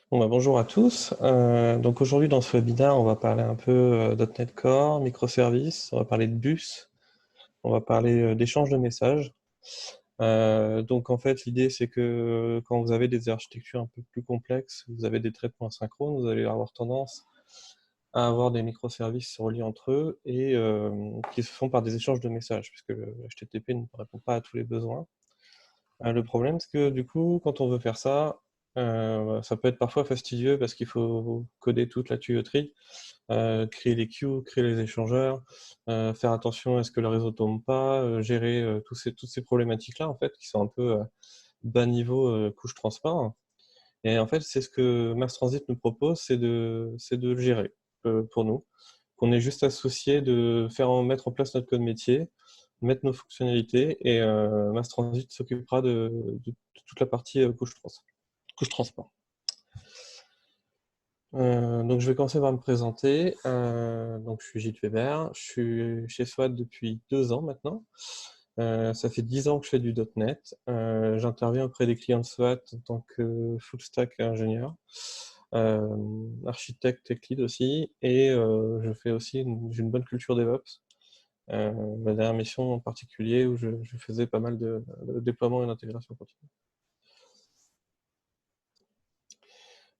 Bonjour à tous. Donc aujourd'hui dans ce webinaire, on va parler un peu .NET Core, microservices, on va parler de bus, on va parler d'échange de messages. Donc en fait l'idée c'est que quand vous avez des architectures un peu plus complexes, vous avez des traitements asynchrones, vous allez avoir tendance à avoir des microservices reliés entre eux et qui se font par des échanges de messages, puisque le HTTP ne répond pas à tous les besoins. Le problème, c'est que du coup, quand on veut faire ça, ça peut être parfois fastidieux parce qu'il faut coder toute la tuyauterie, créer les queues, créer les échangeurs, faire attention à ce que le réseau tombe pas, gérer toutes ces problématiques-là, en fait, qui sont un peu bas niveau couche transport. Et en fait, c'est ce que Mass Transit nous propose, c'est de le gérer pour nous. Qu'on est juste associé de mettre en place notre code métier, mettre nos fonctionnalités, et Mass Transit s'occupera de toute la partie couche transport. Donc je vais commencer par me présenter. Donc je suis Gilles Weber, je suis chez SWAT depuis 2 ans maintenant. Ça fait 10 ans que je fais du .NET. J'interviens auprès des clients de SWAT en tant que full stack ingénieur, architecte tech lead aussi, et je fais aussi j'ai une bonne culture DevOps. Ma dernière mission en particulier où je faisais pas mal de déploiement et d'intégration continue.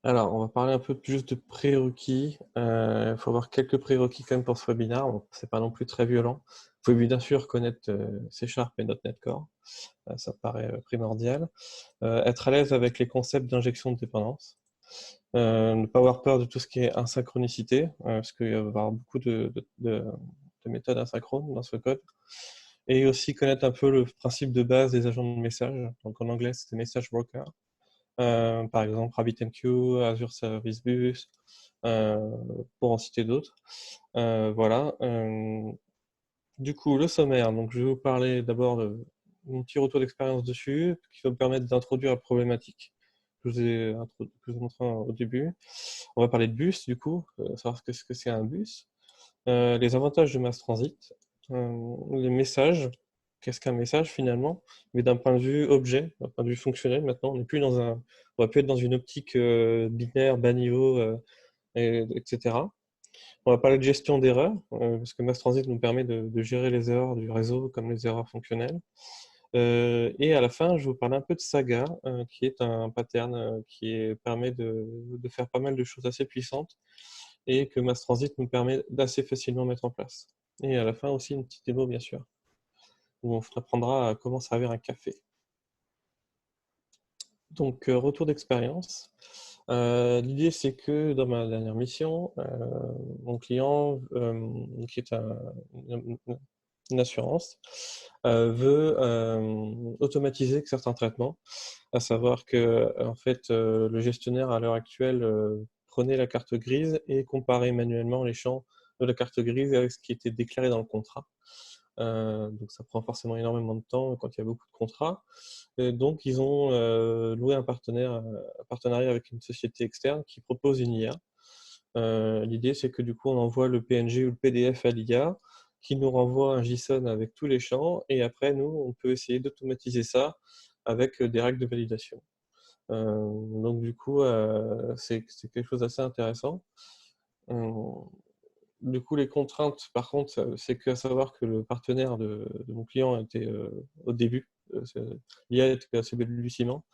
Alors, on va parler un peu plus de prérequis. Il faut avoir quelques prérequis quand même pour ce webinaire. Bon, c'est pas non plus très violent. Vous pouvez bien sûr connaître C# et .NET Core. Ça paraît primordial. Être à l'aise avec les concepts d'injection de dépendance. Ne pas avoir peur de tout ce qui est asynchronicité, parce qu'il va y avoir beaucoup de méthodes asynchrones dans ce code. Et aussi connaître un peu le principe de base des agents de message. Donc en anglais, c'est Message Broker. Par exemple, RabbitMQ, Azure Service Bus, euh, pour en citer d'autres. Voilà. Du coup, le sommaire. Donc, je vais vous parler d'abord de mon petit retour d'expérience dessus, qui va me permettre d'introduire la problématique que je vous ai montré au début. On va parler de bus, du coup, savoir ce que c'est un bus. Les avantages de Mass Transit, les messages, qu'est-ce qu'un message finalement, mais d'un point de vue objet, d'un point de vue fonctionnel. Maintenant, on va plus être dans une optique binaire, bas niveau, etc. On va parler de gestion d'erreurs, parce que Mass Transit nous permet de gérer les erreurs du réseau comme les erreurs fonctionnelles. Et à la fin, je vais vous parler un peu de Saga, qui est un pattern permet de faire pas mal de choses assez puissantes et que Mass Transit nous permet d'assez facilement mettre en place. Et à la fin aussi une petite démo bien sûr, où on apprendra à comment servir un café. Donc retour d'expérience. L'idée c'est que dans ma dernière mission, mon client, qui est une assurance, veut automatiser certains traitements, à savoir que en fait, le gestionnaire à l'heure actuelle prenait la carte grise et comparait manuellement les champs de la carte grise avec ce qui était déclaré dans le contrat. Donc ça prend forcément énormément de temps quand il y a beaucoup de contrats. Et donc ils ont loué un partenariat avec une société externe qui propose une IA. L'idée c'est que du coup on envoie le PNG ou le PDF à l'IA qui nous renvoie un JSON avec tous les champs et après nous on peut essayer d'automatiser ça avec des règles de validation. Donc du coup c'est quelque chose d'assez intéressant. Euh, du coup, les contraintes, par contre, c'est qu'à savoir que le partenaire de mon client était au début, l'IA était assez balbutiement.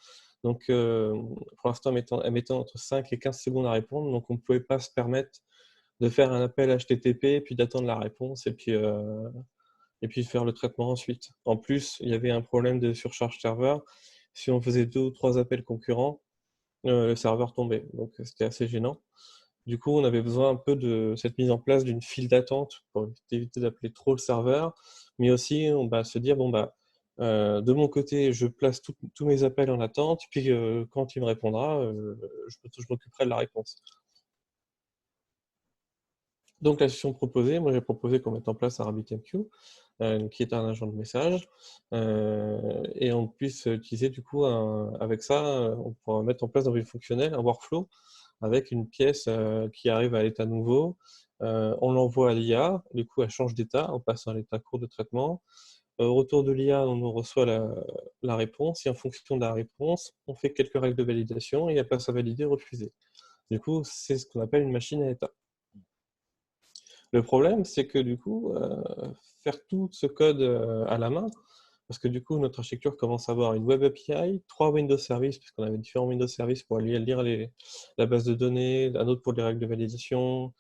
Donc, pour l'instant, elle mettait entre 5 et 15 secondes à répondre. Donc, on ne pouvait pas se permettre de faire un appel HTTP, puis d'attendre la réponse, et puis faire le traitement ensuite. En plus, il y avait un problème de surcharge serveur. Si on faisait 2 ou 3 appels concurrents, le serveur tombait. Donc, c'était assez gênant. Du coup, on avait besoin un peu de cette mise en place d'une file d'attente pour éviter d'appeler trop le serveur, mais aussi on va se dire, bon, bah, de mon côté, je place tous mes appels en attente, puis quand il me répondra, je m'occuperai de la réponse. Donc la solution proposée, moi j'ai proposé qu'on mette en place un RabbitMQ, qui est un agent de message, et on puisse utiliser du coup, avec ça, on pourra mettre en place dans une fonctionnelle un workflow avec une pièce qui arrive à l'état nouveau. On l'envoie à l'IA, du coup elle change d'état, on passe à l'état court de traitement. Au retour de l'IA, on reçoit la réponse, et en fonction de la réponse, on fait quelques règles de validation, et elle passe à valider, refuser. Du coup, c'est ce qu'on appelle une machine à état. Le problème, c'est que du coup, faire tout ce code à la main, parce que du coup, notre architecture commence à avoir une Web API, 3 Windows Services, puisqu'on avait différents Windows Services pour lire la base de données, un autre pour les règles de validation,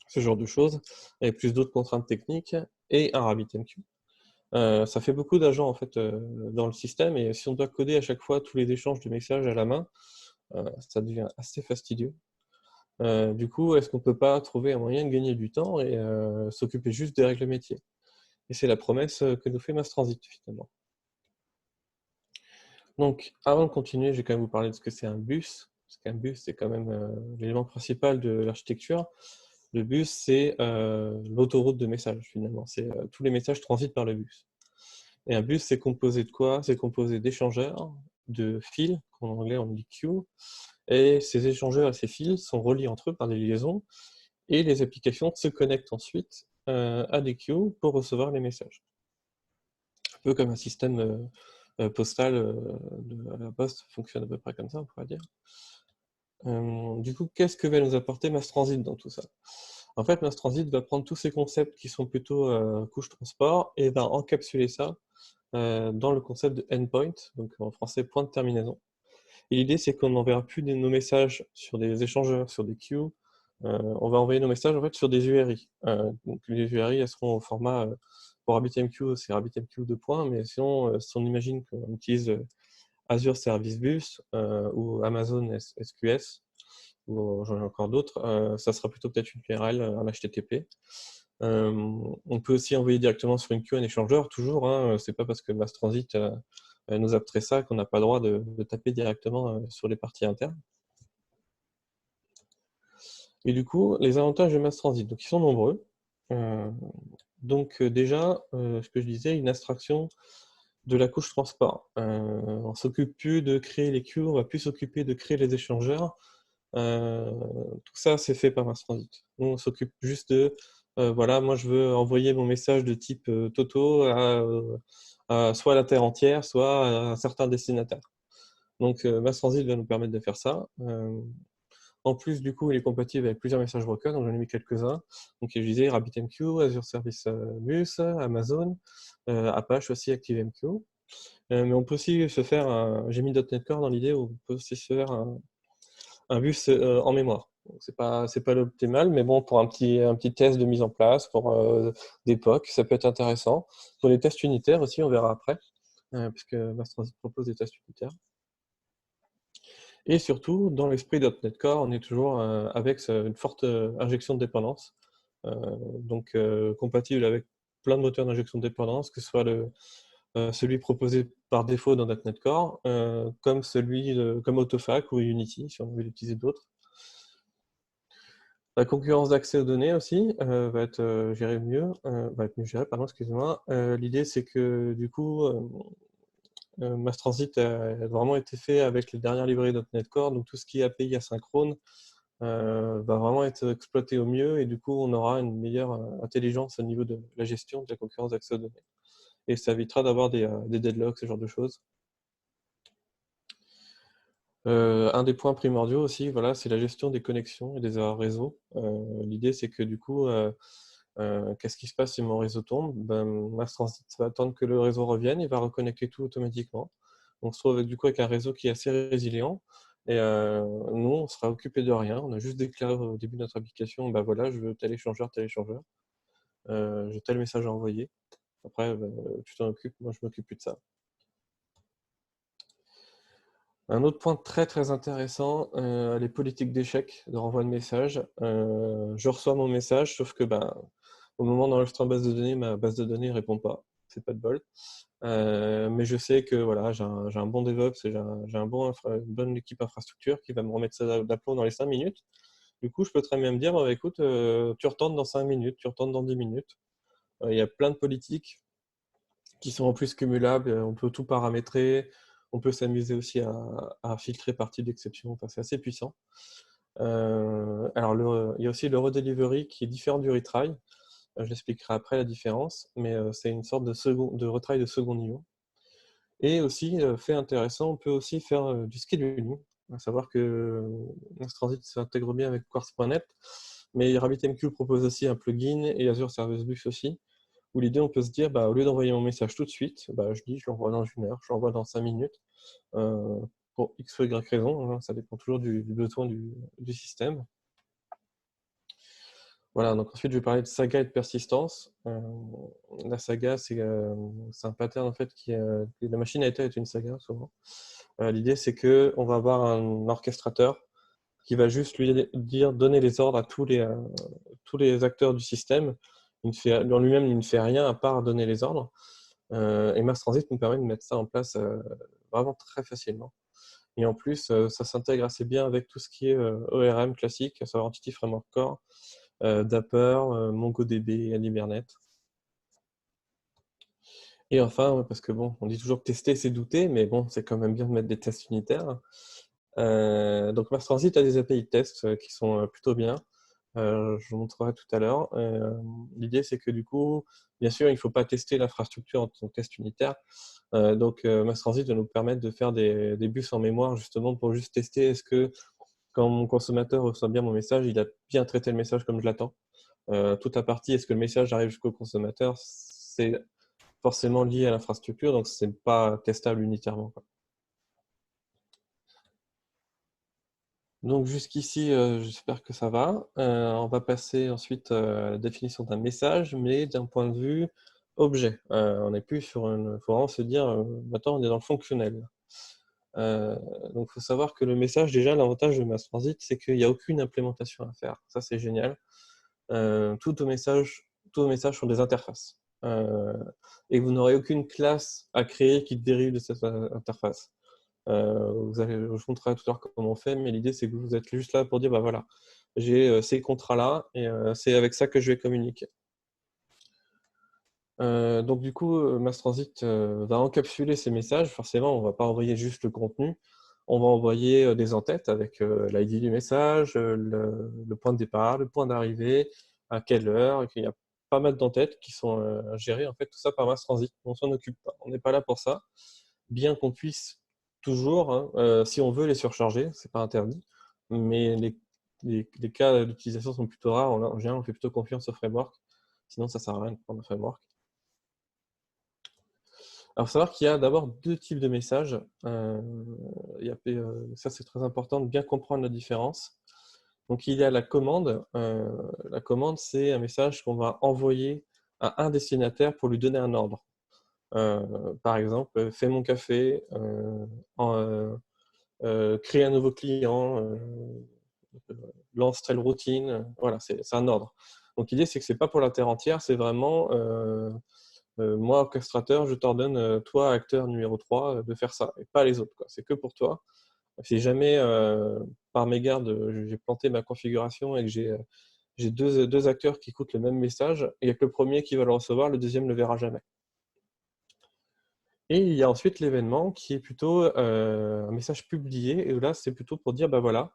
ce genre de choses, et plus d'autres contraintes techniques, et un RabbitMQ. Ça fait beaucoup d'agents en fait dans le système, et si on doit coder à chaque fois tous les échanges de messages à la main, ça devient assez fastidieux. Du coup, est-ce qu'on peut pas trouver un moyen de gagner du temps et s'occuper juste des règles métiers? Et c'est la promesse que nous fait Mass Transit finalement. Donc, avant de continuer, je vais quand même vous parler de ce que c'est un bus. Parce qu'un bus, c'est quand même l'élément principal de l'architecture. Le bus, c'est l'autoroute de messages finalement. C'est tous les messages transitent par le bus. Et un bus, c'est composé de quoi? C'est composé d'échangeurs, de fils, qu'en anglais on dit queue, et ces échangeurs et ces fils sont reliés entre eux par des liaisons, et les applications se connectent ensuite à des queues pour recevoir les messages. Un peu comme un système postal à la poste fonctionne à peu près comme ça, on pourrait dire. Du coup, qu'est-ce que va nous apporter Mass Transit dans tout ça? En fait, Mass Transit va prendre tous ces concepts qui sont plutôt couche transport et va encapsuler ça dans le concept de endpoint, donc en français point de terminaison. Et l'idée, c'est qu'on n'enverra plus nos messages sur des échangeurs, sur des queues. On va envoyer nos messages en fait sur des URI. Donc les URI, elles seront au format, pour RabbitMQ, c'est RabbitMQ 2 points, mais sinon, si on imagine qu'on utilise Azure Service Bus ou Amazon SQS, ou j'en ai encore d'autres, ça sera plutôt peut-être une URL, un HTTP. On peut aussi envoyer directement sur une queue un échangeur, toujours, hein, c'est pas parce que Mass Transit nous abstrait ça qu'on n'a pas le droit de taper directement sur les parties internes. Et du coup, les avantages de Mass Transit, donc ils sont nombreux. Déjà, ce que je disais, une abstraction de la couche transport. On s'occupe plus de créer les queues, on va plus s'occuper de créer les échangeurs. Tout ça, c'est fait par Mass Transit. Nous, on s'occupe juste de, voilà, moi je veux envoyer mon message de type Toto soit à la Terre entière, soit à un certain destinataire. Donc Mass Transit va nous permettre de faire ça. En plus, du coup, il est compatible avec plusieurs messages brokers, donc j'en ai mis quelques-uns. Donc, je disais RabbitMQ, Azure Service Bus, Amazon, Apache aussi, ActiveMQ. Mais on peut aussi se faire j'ai mis .NET Core dans l'idée où on peut aussi se faire un bus en mémoire. C'est pas l'optimal, mais bon, pour un petit test de mise en place, pour des POC, ça peut être intéressant. Pour les tests unitaires aussi, on verra après, puisque Mass Transit propose des tests unitaires. Et surtout, dans l'esprit .NET Core, on est toujours avec une forte injection de dépendance, donc compatible avec plein de moteurs d'injection de dépendance, que ce soit celui proposé par défaut dans .NET Core, comme Autofac ou Unity, si on veut l'utiliser d'autres. La concurrence d'accès aux données aussi va être mieux gérée, pardon, excusez-moi. L'idée, c'est que du coup, Mass Transit a vraiment été fait avec les dernières librairies .NET Core, donc tout ce qui est API asynchrone va vraiment être exploité au mieux, et du coup on aura une meilleure intelligence au niveau de la gestion de la concurrence d'accès aux données. Et ça évitera d'avoir des deadlocks, ce genre de choses. Un des points primordiaux aussi, voilà, c'est la gestion des connexions et des erreurs réseau. L'idée, c'est que du coup, qu'est-ce qui se passe si mon réseau tombe? Mass Transit va attendre que le réseau revienne et va reconnecter tout automatiquement. On se trouve du coup avec un réseau qui est assez résilient, et nous, on sera occupé de rien. On a juste déclaré au début de notre application, bah voilà, je veux tel échangeur, j'ai tel message à envoyer. Après, tu t'en occupes, moi je m'occupe plus de ça. Un autre point très très intéressant, les politiques d'échec de renvoi de message. Je reçois mon message, sauf que au moment d'enregistrer en base de données, ma base de données ne répond pas. C'est pas de bol. Mais je sais que voilà, j'ai un bon DevOps et j'ai une bonne équipe infrastructure qui va me remettre ça d'aplomb dans les 5 minutes. Du coup, je peux très bien me dire, écoute, tu retentes dans 5 minutes, tu retentes dans 10 minutes. Il y a plein de politiques qui sont en plus cumulables, on peut tout paramétrer, on peut s'amuser aussi à filtrer par type d'exception, enfin, c'est assez puissant. Alors, il y a aussi le redelivery qui est différent du retry. Je l'expliquerai après la différence, mais c'est une sorte de retravail de second niveau. Et aussi, fait intéressant, on peut aussi faire du scheduling. À savoir que Transit s'intègre bien avec Quartz.net, mais RabbitMQ propose aussi un plugin et Azure Service Bus aussi, où l'idée, on peut se dire, au lieu d'envoyer mon message tout de suite, je l'envoie dans 1 heure, je l'envoie dans 5 minutes, pour X ou Y raison, hein, ça dépend toujours du besoin du système. Voilà, donc ensuite je vais parler de saga et de persistance. La saga, c'est un pattern en fait la machine à état est une saga souvent. L'idée c'est que on va avoir un orchestrateur qui va juste lui donner les ordres à tous les acteurs du système. En lui-même, il ne fait rien à part donner les ordres. Et Mass Transit nous permet de mettre ça en place vraiment très facilement. Et en plus, ça s'intègre assez bien avec tout ce qui est ORM classique, à savoir Entity Framework Core, Dapper, MongoDB, Hibernate. Et enfin, parce que bon, on dit toujours que tester, c'est douter, mais bon, c'est quand même bien de mettre des tests unitaires. Donc Mass Transit a des API de tests qui sont plutôt bien. Je vous montrerai tout à l'heure. L'idée, c'est que du coup, bien sûr, il ne faut pas tester l'infrastructure en tant que test unitaire. Donc Mass Transit va nous permettre de faire des bus en mémoire, justement, pour juste tester est-ce que quand mon consommateur reçoit bien mon message, il a bien traité le message comme je l'attends. Toute la partie, est-ce que le message arrive jusqu'au consommateur, c'est forcément lié à l'infrastructure, donc c'est pas testable unitairement, quoi. Donc jusqu'ici, j'espère que ça va. On va passer ensuite à la définition d'un message, mais d'un point de vue objet. On n'est plus sur une... Il faut vraiment se dire, maintenant on est dans le fonctionnel. Donc il faut savoir que le message, déjà, l'avantage de Mass Transit, c'est qu'il n'y a aucune implémentation à faire. Ça, c'est génial. Tous vos messages sont des interfaces. Et vous n'aurez aucune classe à créer qui dérive de cette interface. Je vous montrerai tout à l'heure comment on fait, mais l'idée c'est que vous êtes juste là pour dire, voilà, j'ai ces contrats-là, et c'est avec ça que je vais communiquer. Donc du coup, Mass Transit va encapsuler ces messages. Forcément, on ne va pas envoyer juste le contenu, on va envoyer des entêtes avec l'ID du message, le point de départ, le point d'arrivée, à quelle heure. Il y a pas mal d'entêtes qui sont gérées, en fait, tout ça par Mass Transit. On s'en occupe pas, on n'est pas là pour ça, bien qu'on puisse toujours, hein, si on veut les surcharger, c'est pas interdit, mais les cas d'utilisation sont plutôt rares. En général, on fait plutôt confiance au framework, sinon ça sert à rien de prendre un framework. Alors, il faut savoir qu'il y a d'abord 2 types de messages. Ça, c'est très important de bien comprendre la différence. Donc, il y a la commande. La commande, c'est un message qu'on va envoyer à un destinataire pour lui donner un ordre. Par exemple, fais mon café, crée un nouveau client, lance telle routine. Voilà, c'est un ordre. Donc, l'idée, c'est que ce n'est pas pour la terre entière, c'est vraiment... moi, orchestrateur, je t'ordonne, toi, acteur numéro 3, de faire ça, et pas les autres, quoi. C'est que pour toi. Si jamais, par mégarde, j'ai planté ma configuration et que j'ai deux acteurs qui écoutent le même message, il n'y a que le premier qui va le recevoir, le deuxième ne le verra jamais. Et il y a ensuite l'événement qui est plutôt un message publié, et là, c'est plutôt pour dire, voilà,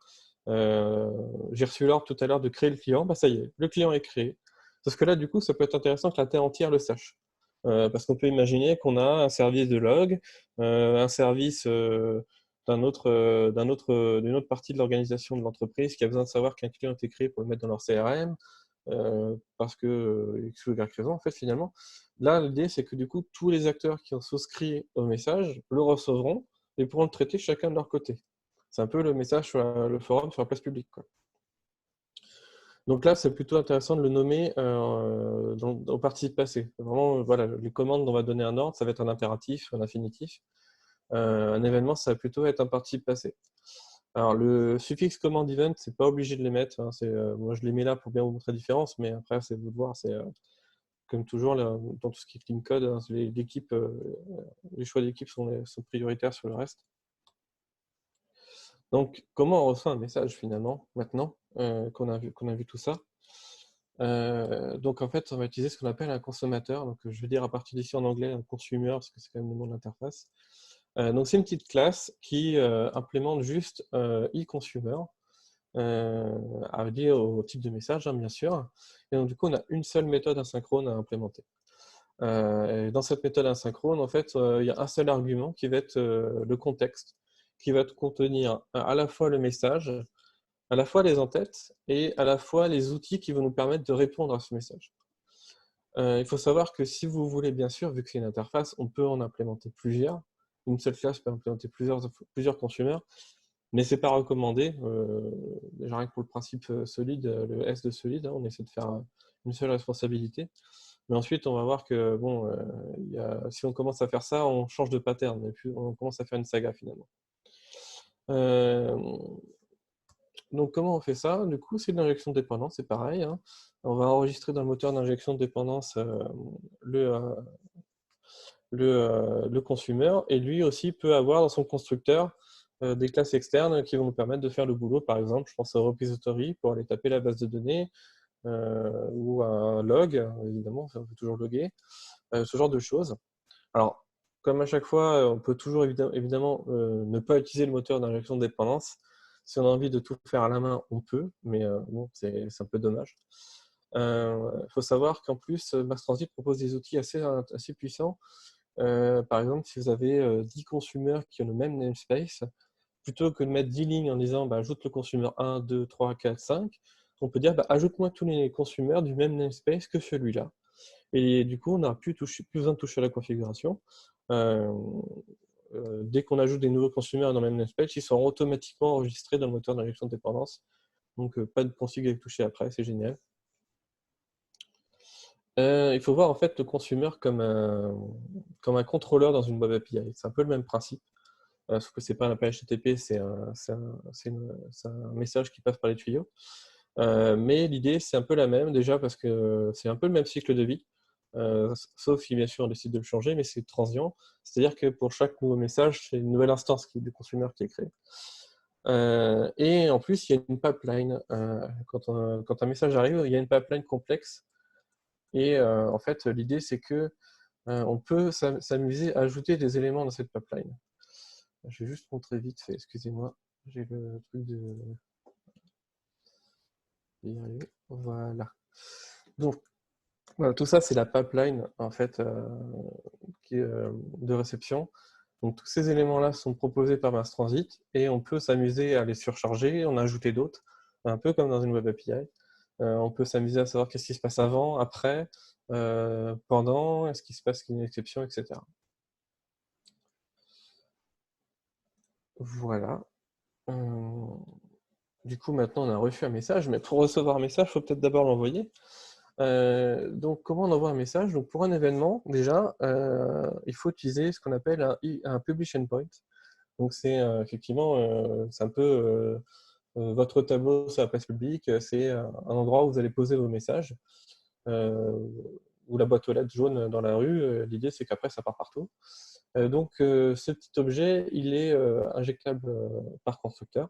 j'ai reçu l'ordre tout à l'heure de créer le client, ça y est, le client est créé. Parce que là, du coup, ça peut être intéressant que la terre entière le sache. Parce qu'on peut imaginer qu'on a un service de log, un service d'une autre partie de l'organisation de l'entreprise qui a besoin de savoir qu'un client a été créé pour le mettre dans leur CRM, parce que X ou Y raison, en fait, finalement. Là, l'idée, c'est que du coup, tous les acteurs qui ont souscrit au message le recevront et pourront le traiter chacun de leur côté. C'est un peu le message sur le forum, sur la place publique, quoi. Donc là, c'est plutôt intéressant de le nommer au participe passé. Vraiment, voilà, les commandes, on va donner un ordre, ça va être un impératif, un infinitif. Un événement, ça va plutôt être un participe passé. Alors, le suffixe command event, c'est pas obligé de les mettre, hein, moi, je les mets là pour bien vous montrer la différence, mais après, c'est vous de voir. C'est comme toujours, dans tout ce qui est clean code, hein, les choix d'équipe sont prioritaires sur le reste. Donc, comment on reçoit un message finalement, maintenant qu'on a vu tout ça? Donc, en fait, on va utiliser ce qu'on appelle un consommateur. Donc, je vais dire à partir d'ici en anglais un consumer, parce que c'est quand même le nom de l'interface. Donc, c'est une petite classe qui implémente juste e-consumer. lié au type de message, hein, bien sûr. Et donc, du coup, on a une seule méthode asynchrone à implémenter. Et dans cette méthode asynchrone, en fait, il y a un seul argument qui va être le contexte, qui va contenir à la fois le message, à la fois les entêtes et à la fois les outils qui vont nous permettre de répondre à ce message. Il faut savoir que si vous voulez, bien sûr, vu que c'est une interface, on peut en implémenter plusieurs. Une seule classe peut implémenter plusieurs consommateurs, mais ce n'est pas recommandé. Déjà rien que pour le principe solide, le S de solide, hein, on essaie de faire une seule responsabilité. Mais ensuite, on va voir que bon, si on commence à faire ça, on change de pattern, et puis on commence à faire une saga finalement. Donc comment on fait ça? Du coup, c'est de l'injection de dépendance, c'est pareil, hein. On va enregistrer dans le moteur d'injection de dépendance le consumer, et lui aussi peut avoir dans son constructeur des classes externes qui vont nous permettre de faire le boulot. Par exemple, je pense au repository pour aller taper la base de données, ou un log, évidemment, on peut toujours loguer, ce genre de choses. Alors, comme à chaque fois, on peut toujours évidemment ne pas utiliser le moteur d'injection de dépendance. Si on a envie de tout faire à la main, on peut, mais bon, c'est un peu dommage. Il faut savoir qu'en plus, Mass Transit propose des outils assez puissants. Par exemple, si vous avez 10 consommateurs qui ont le même namespace, plutôt que de mettre 10 lignes en disant bah, ajoute le consumer 1, 2, 3, 4, 5, on peut dire bah, ajoute-moi tous les consommateurs du même namespace que celui-là. Et du coup, on n'a plus besoin de toucher à la configuration. Dès qu'on ajoute des nouveaux consommateurs dans le même namespace, ils seront automatiquement enregistrés dans le moteur d'injection de dépendance. Donc, pas de config à toucher après, c'est génial. Il faut voir en fait le consumer comme un contrôleur dans une web API. C'est un peu le même principe, sauf que c'est pas un appel HTTP, c'est un message qui passe par les tuyaux. Mais l'idée, c'est un peu la même, déjà parce que c'est un peu le même cycle de vie, sauf si bien sûr on décide de le changer, mais c'est transient. C'est-à-dire que pour chaque nouveau message, c'est une nouvelle instance du consumer qui est créée. Et en plus, il y a une pipeline. Quand un message arrive, il y a une pipeline complexe. Et en fait, l'idée, c'est que on peut s'amuser à ajouter des éléments dans cette pipeline. Je vais juste montrer vite fait, excusez-moi, j'ai le truc de... Voilà. Donc, voilà, tout ça, c'est la pipeline en fait, de réception. Donc, tous ces éléments-là sont proposés par Mass Transit et on peut s'amuser à les surcharger, en ajouter d'autres, un peu comme dans une web API. On peut s'amuser à savoir qu'est-ce qui se passe avant, après, pendant, est-ce qu'il se passe une exception, etc. Voilà. Du coup, maintenant, on a reçu un message, mais pour recevoir un message, il faut peut-être d'abord l'envoyer. Donc, comment on envoie un message? Donc, pour un événement, déjà, il faut utiliser ce qu'on appelle un publish endpoint. Donc, c'est effectivement, c'est un peu votre tableau sur la place publique, c'est un endroit où vous allez poser vos messages, ou la boîte aux lettres jaune dans la rue. L'idée, c'est qu'après, ça part partout. Donc, ce petit objet, il est injectable par constructeur.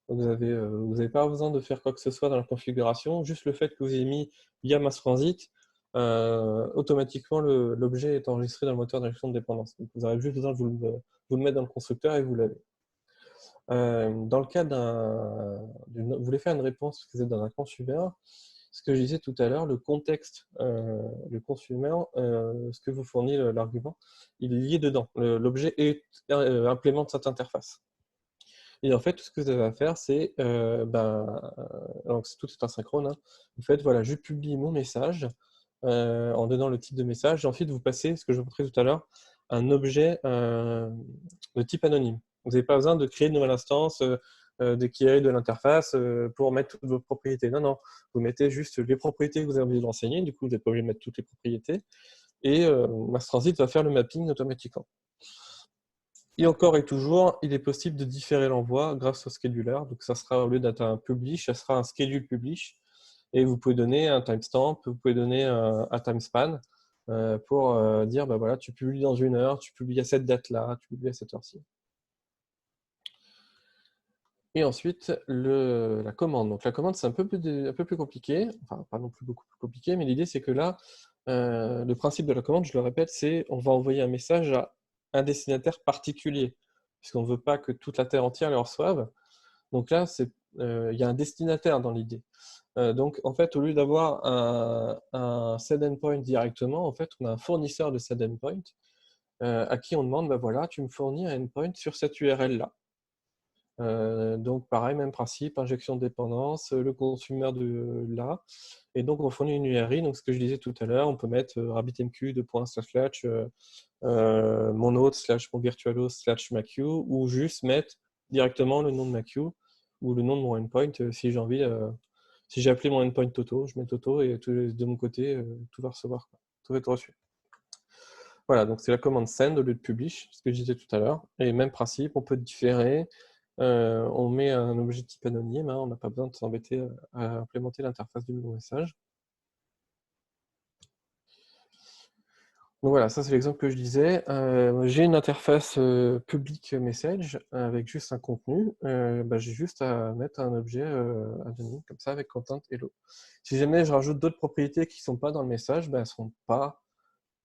Donc, vous n'avez pas besoin de faire quoi que ce soit dans la configuration. Juste le fait que vous ayez mis via Mass Transit, automatiquement, l'objet est enregistré dans le moteur d'injection de dépendance. Donc, vous avez juste besoin de vous le mettre dans le constructeur et vous l'avez. Dans le cas vous voulez faire une réponse parce que vous êtes dans un consumer, ce que je disais tout à l'heure, le contexte, le consumer, ce que vous fournit l'argument, il est lié dedans. L'objet implémente cette interface. Et en fait, tout ce que vous avez à faire, c'est, donc tout est asynchrone, hein. Vous faites, voilà, je publie mon message en donnant le type de message, et ensuite vous passez, ce que je vous montrais tout à l'heure, un objet de type anonyme. Vous n'avez pas besoin de créer une nouvelle instance, de créer de l'interface pour mettre toutes vos propriétés. Non, non, vous mettez juste les propriétés que vous avez envie de renseigner, du coup vous n'êtes pas obligé de mettre toutes les propriétés, et Mass Transit va faire le mapping automatiquement. Et encore et toujours, il est possible de différer l'envoi grâce au scheduler. Donc ça sera, au lieu d'être un publish, ça sera un schedule publish. Et vous pouvez donner un timestamp, vous pouvez donner un timespan pour dire, bah voilà, tu publies dans 1 heure, tu publies à cette date-là, tu publies à cette heure-ci. Et ensuite, la commande. Donc la commande, c'est un peu plus compliqué, enfin pas non plus beaucoup plus compliqué, mais l'idée c'est que là, le principe de la commande, je le répète, c'est on va envoyer un message à un destinataire particulier, puisqu'on ne veut pas que toute la Terre entière le reçoive. Donc là, il y a un destinataire dans l'idée. Donc, en fait, au lieu d'avoir un set endpoint directement, en fait, on a un fournisseur de set endpoint à qui on demande, voilà, tu me fournis un endpoint sur cette URL-là. Donc, pareil, même principe, injection de dépendance, le consumer de là. Et donc, on fournit une URI. Donc, ce que je disais tout à l'heure, on peut mettre RabbitMQ mon hôte / mon virtualos / MaQ, ou juste mettre directement le nom de MaQ ou le nom de mon endpoint si j'ai envie. Si j'ai appelé mon endpoint Toto, je mets Toto et de mon côté, tout va recevoir, tout va être reçu. Voilà, donc c'est la commande send au lieu de publish, ce que je disais tout à l'heure. Et même principe, on peut différer. On met un objet de type anonyme, on n'a pas besoin de s'embêter à implémenter l'interface du nouveau message. Donc voilà, ça c'est l'exemple que je disais. J'ai une interface public message avec juste un contenu. J'ai juste à mettre un objet anonyme comme ça avec content hello. Si jamais je rajoute d'autres propriétés qui ne sont pas dans le message, elles ne seront pas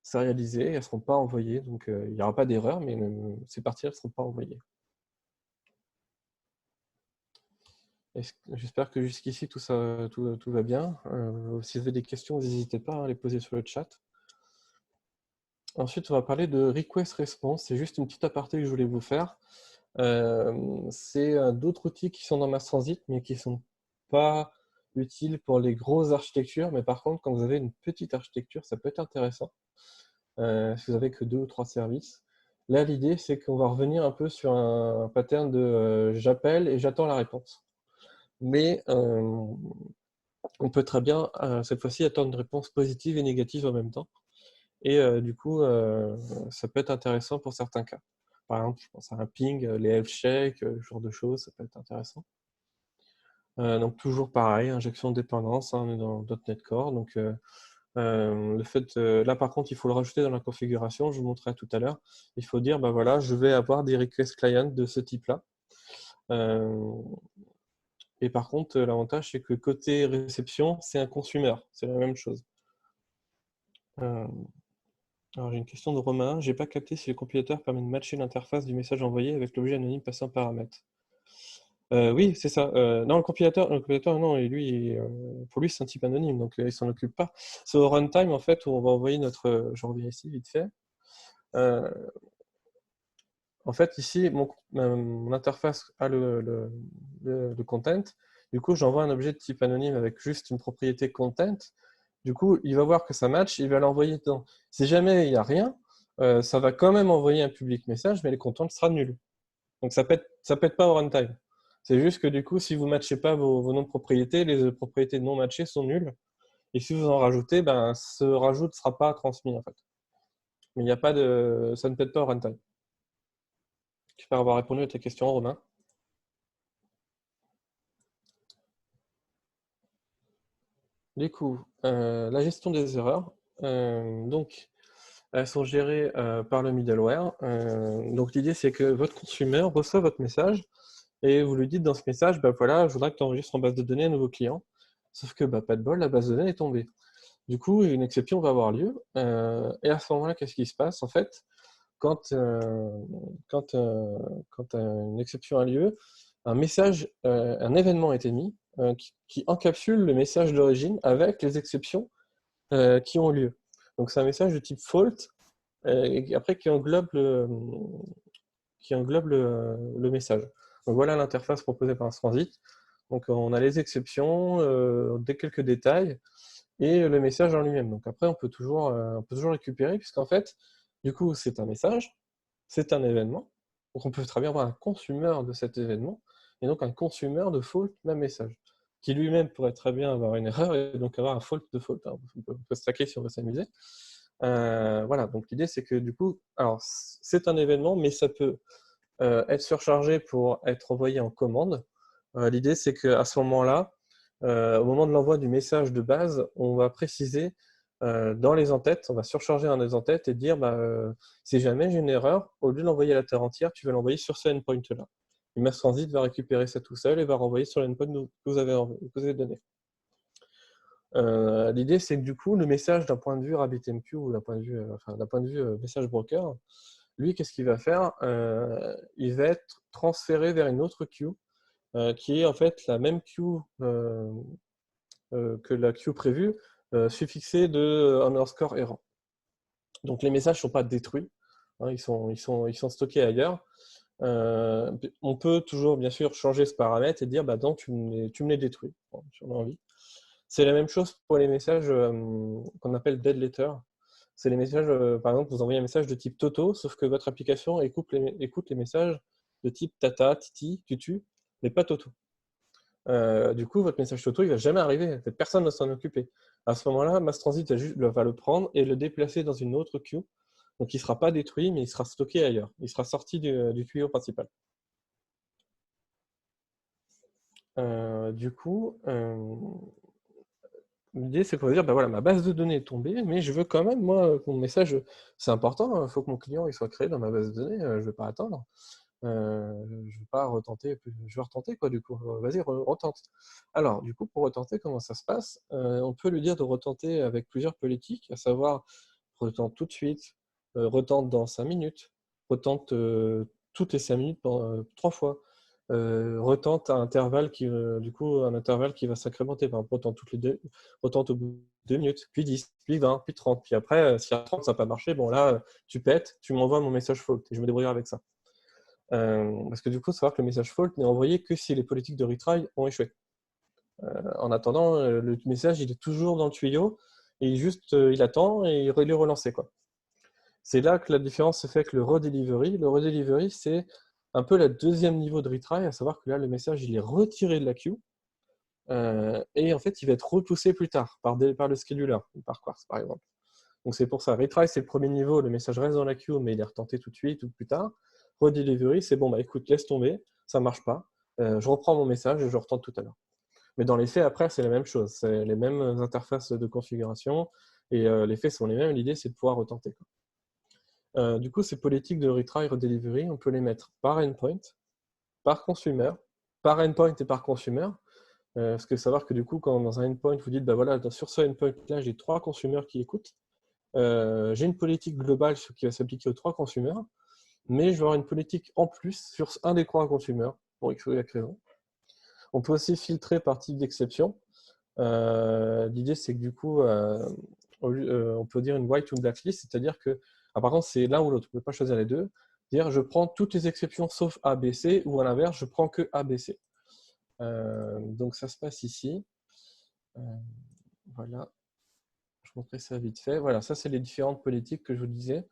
sérialisées, elles ne seront pas envoyées. Donc il n'y aura pas d'erreur, mais ces parties ne seront pas envoyées. J'espère que jusqu'ici tout va bien. Si vous avez des questions, n'hésitez pas à les poser sur le chat. Ensuite, on va parler de request response. C'est juste une petite aparté que je voulais vous faire. C'est d'autres outils qui sont dans Mass Transit, mais qui ne sont pas utiles pour les grosses architectures. Mais par contre, quand vous avez une petite architecture, ça peut être intéressant. Si vous avez que 2 ou 3 services. Là, l'idée, c'est qu'on va revenir un peu sur un pattern de j'appelle et j'attends la réponse. Mais on peut très bien, cette fois-ci, attendre une réponse positive et négative en même temps. Et du coup, ça peut être intéressant pour certains cas. Par exemple, je pense à un ping, les health checks, ce genre de choses, ça peut être intéressant. Donc toujours pareil, injection de dépendance, on est dans .NET Core. Donc le fait, là par contre, il faut le rajouter dans la configuration, je vous montrerai tout à l'heure. Il faut dire, voilà, je vais avoir des request clients de ce type-là. Et par contre, l'avantage, c'est que côté réception, c'est un consumer, c'est la même chose. Alors j'ai une question de Romain. J'ai pas capté si le compilateur permet de matcher l'interface du message envoyé avec l'objet anonyme passé en paramètre. Oui, c'est ça. Non, le compilateur, non, et lui, pour lui, c'est un type anonyme, donc il s'en occupe pas. C'est au runtime, en fait, où on va envoyer notre. Je reviens ici, vite fait. En fait, ici, mon interface a le content. Du coup, j'envoie un objet de type anonyme avec juste une propriété content. Du coup, il va voir que ça match, il va l'envoyer dedans. Si jamais il n'y a rien, ça va quand même envoyer un public message, mais le content sera nul. Donc ça pète pas au runtime. C'est juste que du coup, si vous ne matchez pas vos noms de propriétés, les propriétés non matchées sont nulles. Et si vous en rajoutez, ce rajout ne sera pas transmis en fait. Mais il n'y a pas de. Ça ne pète pas au runtime. J'espère avoir répondu à ta question, Romain. Du coup, la gestion des erreurs. Donc, elles sont gérées par le middleware. Donc, l'idée, c'est que votre consumer reçoit votre message et vous lui dites dans ce message, voilà, je voudrais que tu enregistres en base de données un nouveau client. Sauf que, pas de bol, la base de données est tombée. Du coup, une exception va avoir lieu. Et à ce moment-là, qu'est-ce qui se passe? En fait, quand une exception a lieu, un événement est émis qui encapsule le message d'origine avec les exceptions qui ont lieu. Donc c'est un message de type fault et après qui englobe le message. Donc voilà l'interface proposée par Transit. Donc on a les exceptions, quelques détails et le message en lui-même. Donc après on peut toujours récupérer puisqu'en fait du coup c'est un message, c'est un événement. Donc on peut très bien avoir un consumer de cet événement et donc un consumer de fault même message qui lui-même pourrait très bien avoir une erreur et donc avoir un fault de fault. Alors, on peut se traquer si on veut s'amuser. Voilà, donc l'idée c'est que du coup, alors c'est un événement, mais ça peut être surchargé pour être envoyé en commande. L'idée c'est qu'à ce moment-là, au moment de l'envoi du message de base, on va préciser dans les entêtes, on va surcharger un des entêtes et dire si jamais j'ai une erreur, au lieu de l'envoyer à la terre entière, tu vas l'envoyer sur ce endpoint-là. Et Mass Transit va récupérer ça tout seul et va renvoyer sur l'endpoint que vous avez donné. L'idée, c'est que du coup, le message d'un point de vue RabbitMQ ou d'un point de vue message broker, lui, qu'est-ce qu'il va faire? Il va être transféré vers une autre queue qui est en fait la même queue que la queue prévue, suffixée de underscore errant. Donc les messages ne sont pas détruits, hein, ils sont stockés ailleurs. On peut toujours bien sûr changer ce paramètre et dire bah non, tu me les détruis, bon, si on a envie. C'est la même chose pour les messages qu'on appelle dead letter. C'est les messages, par exemple, vous envoyez un message de type Toto, sauf que votre application écoute les messages de type Tata, Titi, Tutu, mais pas Toto. Du coup, votre message Toto, il ne va jamais arriver. Personne ne va s'en occuper. À ce moment-là, Mass Transit va le prendre et le déplacer dans une autre queue. Donc, il ne sera pas détruit, mais il sera stocké ailleurs. Il sera sorti du tuyau principal. Du coup, l'idée, c'est qu'on va dire, bah voilà, ma base de données est tombée, mais je veux quand même, moi, que mon message, c'est important, il faut que mon client il soit créé dans ma base de données, je ne vais pas attendre. Je ne vais pas retenter, je vais retenter, quoi, du coup. Vas-y, retente. Alors, du coup, pour retenter, comment ça se passe? On peut lui dire de retenter avec plusieurs politiques, à savoir, retente tout de suite, retente dans 5 minutes, retente toutes les 5 minutes 3 fois. Retente à intervalle du coup, un intervalle qui va s'incrémenter. Par exemple, retente au bout de 2 minutes, puis 10, puis 20, puis 30. Puis après, si à 30, ça n'a pas marché, bon là, tu pètes, tu m'envoies mon message fault et je me débrouillerai avec ça. Parce que du coup, il faut savoir que le message fault n'est envoyé que si les politiques de retry ont échoué. En attendant, le message, il est toujours dans le tuyau et il attend et il est relancé, quoi. C'est là que la différence se fait avec le redelivery. Le redelivery, c'est un peu le deuxième niveau de retry, à savoir que là, le message, il est retiré de la queue et en fait, il va être repoussé plus tard par le scheduler, par Quartz, par exemple. Donc c'est pour ça. Retry, c'est le premier niveau, le message reste dans la queue, mais il est retenté tout de suite ou plus tard. Redelivery, c'est bon, bah écoute, laisse tomber, ça marche pas. Je reprends mon message et je retente tout à l'heure. Mais dans les faits, après, c'est la même chose. C'est les mêmes interfaces de configuration et les faits sont les mêmes. L'idée, c'est de pouvoir retenter, quoi. Du coup, ces politiques de retry, redelivery, on peut les mettre par endpoint, par consumer, par endpoint et par consumer. Parce que savoir que du coup, quand dans un endpoint, vous dites, bah voilà, sur ce endpoint-là, j'ai 3 consommateurs qui écoutent. J'ai une politique globale qui va s'appliquer aux 3 consommateurs, mais je vais avoir une politique en plus sur un des 3 consommateurs, pour X ou Y raison. On peut aussi filtrer par type d'exception. L'idée, c'est que du coup, on peut dire une white ou blacklist, c'est-à-dire que, par contre, c'est l'un ou l'autre, on ne peut pas choisir les deux. Dire je prends toutes les exceptions sauf A, B, C, ou à l'inverse, je prends que A, B, C. Donc ça se passe ici. Voilà, je montrerai ça vite fait. Voilà, ça c'est les différentes politiques que je vous disais.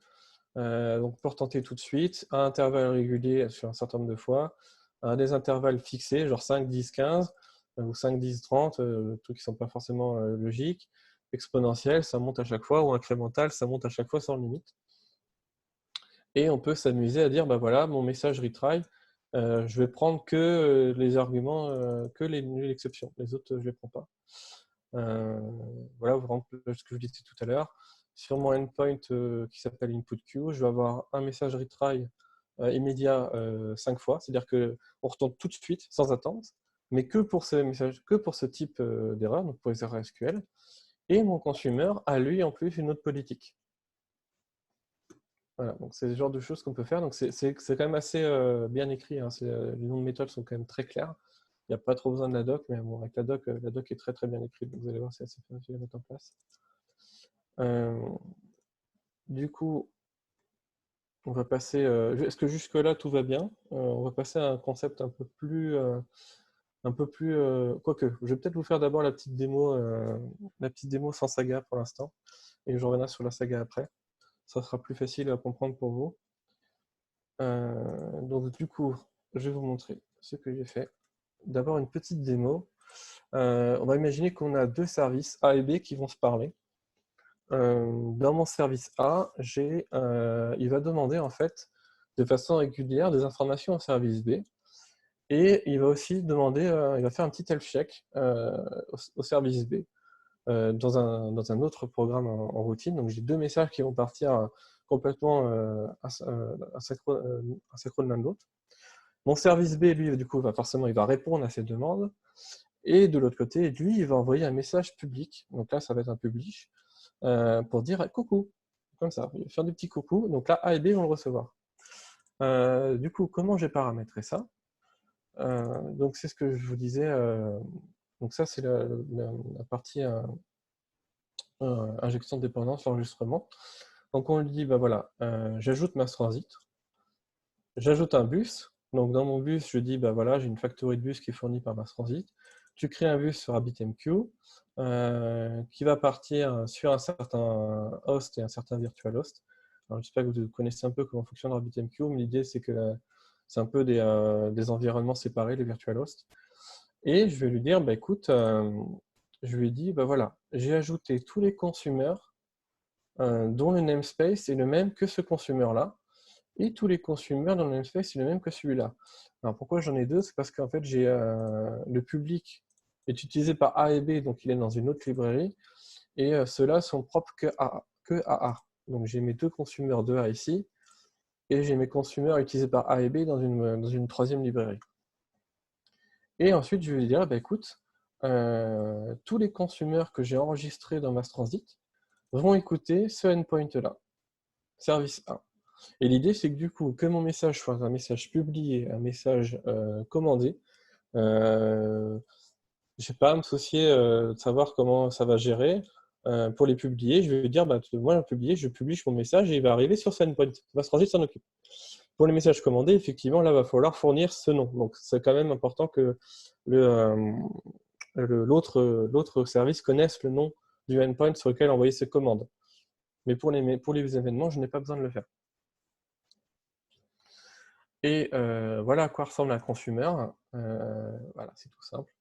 Donc pour tenter tout de suite, à intervalles réguliers sur un certain nombre de fois, à des intervalles fixés, genre 5, 10, 15, ou 5, 10, 30, trucs qui ne sont pas forcément logiques. Exponentiel, ça monte à chaque fois, ou incrémental, ça monte à chaque fois sans limite. Et on peut s'amuser à dire, bah voilà, mon message retry, je vais prendre que les arguments, que les exceptions. Les autres, je ne les prends pas. Voilà, vraiment ce que je disais tout à l'heure. Sur mon endpoint qui s'appelle input queue, je vais avoir un message retry immédiat 5 fois, c'est-à-dire qu'on retourne tout de suite, sans attente, mais que pour ce message, que pour ce type d'erreur, donc pour les erreurs SQL. Et mon consumer a lui en plus une autre politique. Voilà, donc c'est le genre de choses qu'on peut faire. Donc c'est quand même assez bien écrit, hein. Les noms de méthodes sont quand même très clairs. Il n'y a pas trop besoin de la doc, mais bon, avec la doc est très très bien écrite, donc vous allez voir, c'est assez facile à mettre en place. Du coup, on va passer. Est-ce que jusque-là tout va bien? On va passer à un concept un peu plus. Quoique, je vais peut-être vous faire d'abord la petite démo sans saga pour l'instant, et je reviendrai sur la saga après. Ça sera plus facile à comprendre pour vous. Donc du coup, je vais vous montrer ce que j'ai fait. D'abord une petite démo. On va imaginer qu'on a 2 services A et B qui vont se parler. Dans mon service A, il va demander en fait de façon régulière des informations au service B. Et il va aussi demander, il va faire un petit health check au service B dans un autre programme en routine. Donc j'ai 2 messages qui vont partir complètement asynchrone l'un de l'autre. Mon service B, lui, du coup, forcément, il va répondre à ces demandes. Et de l'autre côté, lui, il va envoyer un message public. Donc là, ça va être un publish pour dire coucou. Comme ça, il va faire des petits coucou. Donc là, A et B vont le recevoir. Du coup, comment j'ai paramétré ça? Donc c'est ce que je vous disais. Donc ça, c'est la partie injection de dépendance, l'enregistrement. Donc on lui dit, bah voilà, j'ajoute mass transit, j'ajoute un bus. Donc dans mon bus, je dis, bah voilà, j'ai une factory de bus qui est fournie par mass transit. Tu crées un bus sur RabbitMQ qui va partir sur un certain host et un certain virtual host. Alors j'espère que vous connaissez un peu comment fonctionne RabbitMQ, mais l'idée c'est que c'est un peu des environnements séparés, les virtual hosts. Et je vais lui dire, bah écoute, je lui dis, bah voilà, j'ai ajouté tous les consommateurs dont le namespace est le même que ce consumer-là, et tous les consommateurs dont le namespace est le même que celui-là. Alors pourquoi j'en ai deux? C'est parce qu'en fait, j'ai le public est utilisé par A et B, donc il est dans une autre librairie, et ceux-là sont propres que AA. Donc j'ai mes deux consommateurs de A ici, et j'ai mes consommateurs utilisés par A et B dans une troisième librairie. Et ensuite, je vais lui dire, bah, écoute, tous les consommateurs que j'ai enregistrés dans Mass Transit vont écouter ce endpoint-là, service 1. Et l'idée, c'est que du coup, que mon message soit un message publié, un message commandé, je ne vais pas me soucier de savoir comment ça va gérer. Pour les publier, je vais dire, bah, moi, un publier, je publie mon message et il va arriver sur ce endpoint. Mass Transit s'en occupe. Pour les messages commandés, effectivement, là, il va falloir fournir ce nom. Donc, c'est quand même important que l'autre service connaisse le nom du endpoint sur lequel envoyer ses commandes. Mais pour les événements, je n'ai pas besoin de le faire. Et voilà à quoi ressemble un consumer. Voilà, c'est tout simple.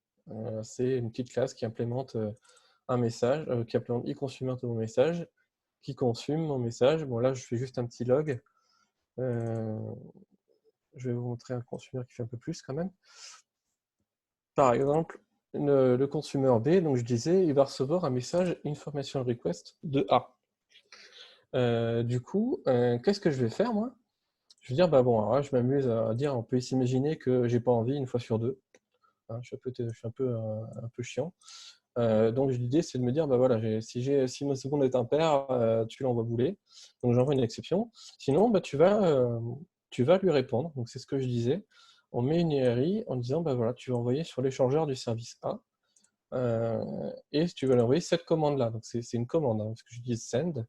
C'est une petite classe qui implémente un message, qui implémente e-consumer de mon message, qui consume mon message. Bon, là, je fais juste un petit log. Je vais vous montrer un consumer qui fait un peu plus quand même. Par exemple, le consumer B, donc je disais, il va recevoir un message information request de A. Du coup, qu'est-ce que je vais faire, moi? Je vais dire, bah bon, alors là, je m'amuse à dire, on peut s'imaginer que j'ai pas envie une fois sur deux. Hein, je suis un peu chiant. Donc l'idée, c'est de me dire, bah voilà, si ma seconde est impair, tu l'envoies bouler. Donc j'envoie une exception. Sinon, bah, tu vas lui répondre. Donc c'est ce que je disais. On met une URI en disant, bah voilà, tu vas envoyer sur l'échangeur du service A. Et tu vas lui envoyer cette commande-là. Donc c'est une commande, hein, parce que je dis send.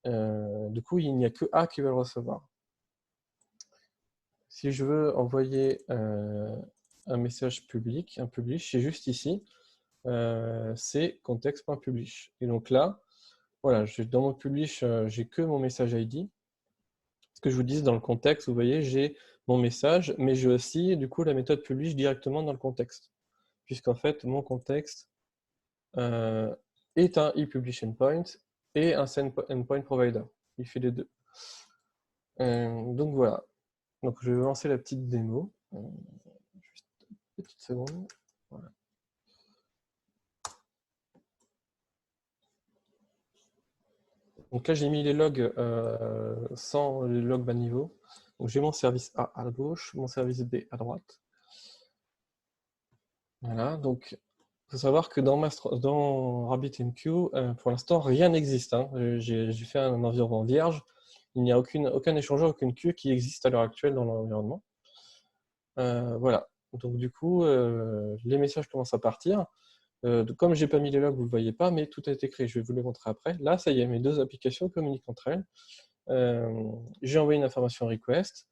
Du coup, il n'y a que A qui va le recevoir. Si je veux envoyer un message public, un publish, c'est juste ici, c'est context.publish. Et donc là, voilà, dans mon publish, j'ai que mon message ID. Ce que je vous dis dans le contexte, vous voyez, j'ai mon message, mais j'ai aussi du coup la méthode publish directement dans le contexte. Puisqu'en fait, mon contexte est un ePublish endpoint et un send endpoint provider. Il fait les deux. Donc voilà. Donc je vais lancer la petite démo. Juste une petite seconde. Voilà. Donc là, j'ai mis les logs sans les logs bas niveau. Donc j'ai mon service A à gauche, mon service B à droite. Voilà, donc il faut savoir que dans RabbitMQ, pour l'instant, rien n'existe. Hein. J'ai fait un environnement vierge. Il n'y a aucun échangeur, aucune queue qui existe à l'heure actuelle dans l'environnement. Voilà, donc du coup, les messages commencent à partir. Comme j'ai pas mis les logs, vous ne le voyez pas, mais tout a été créé. Je vais vous le montrer après. Là, ça y est, mes deux applications communiquent entre elles. J'ai envoyé une information request,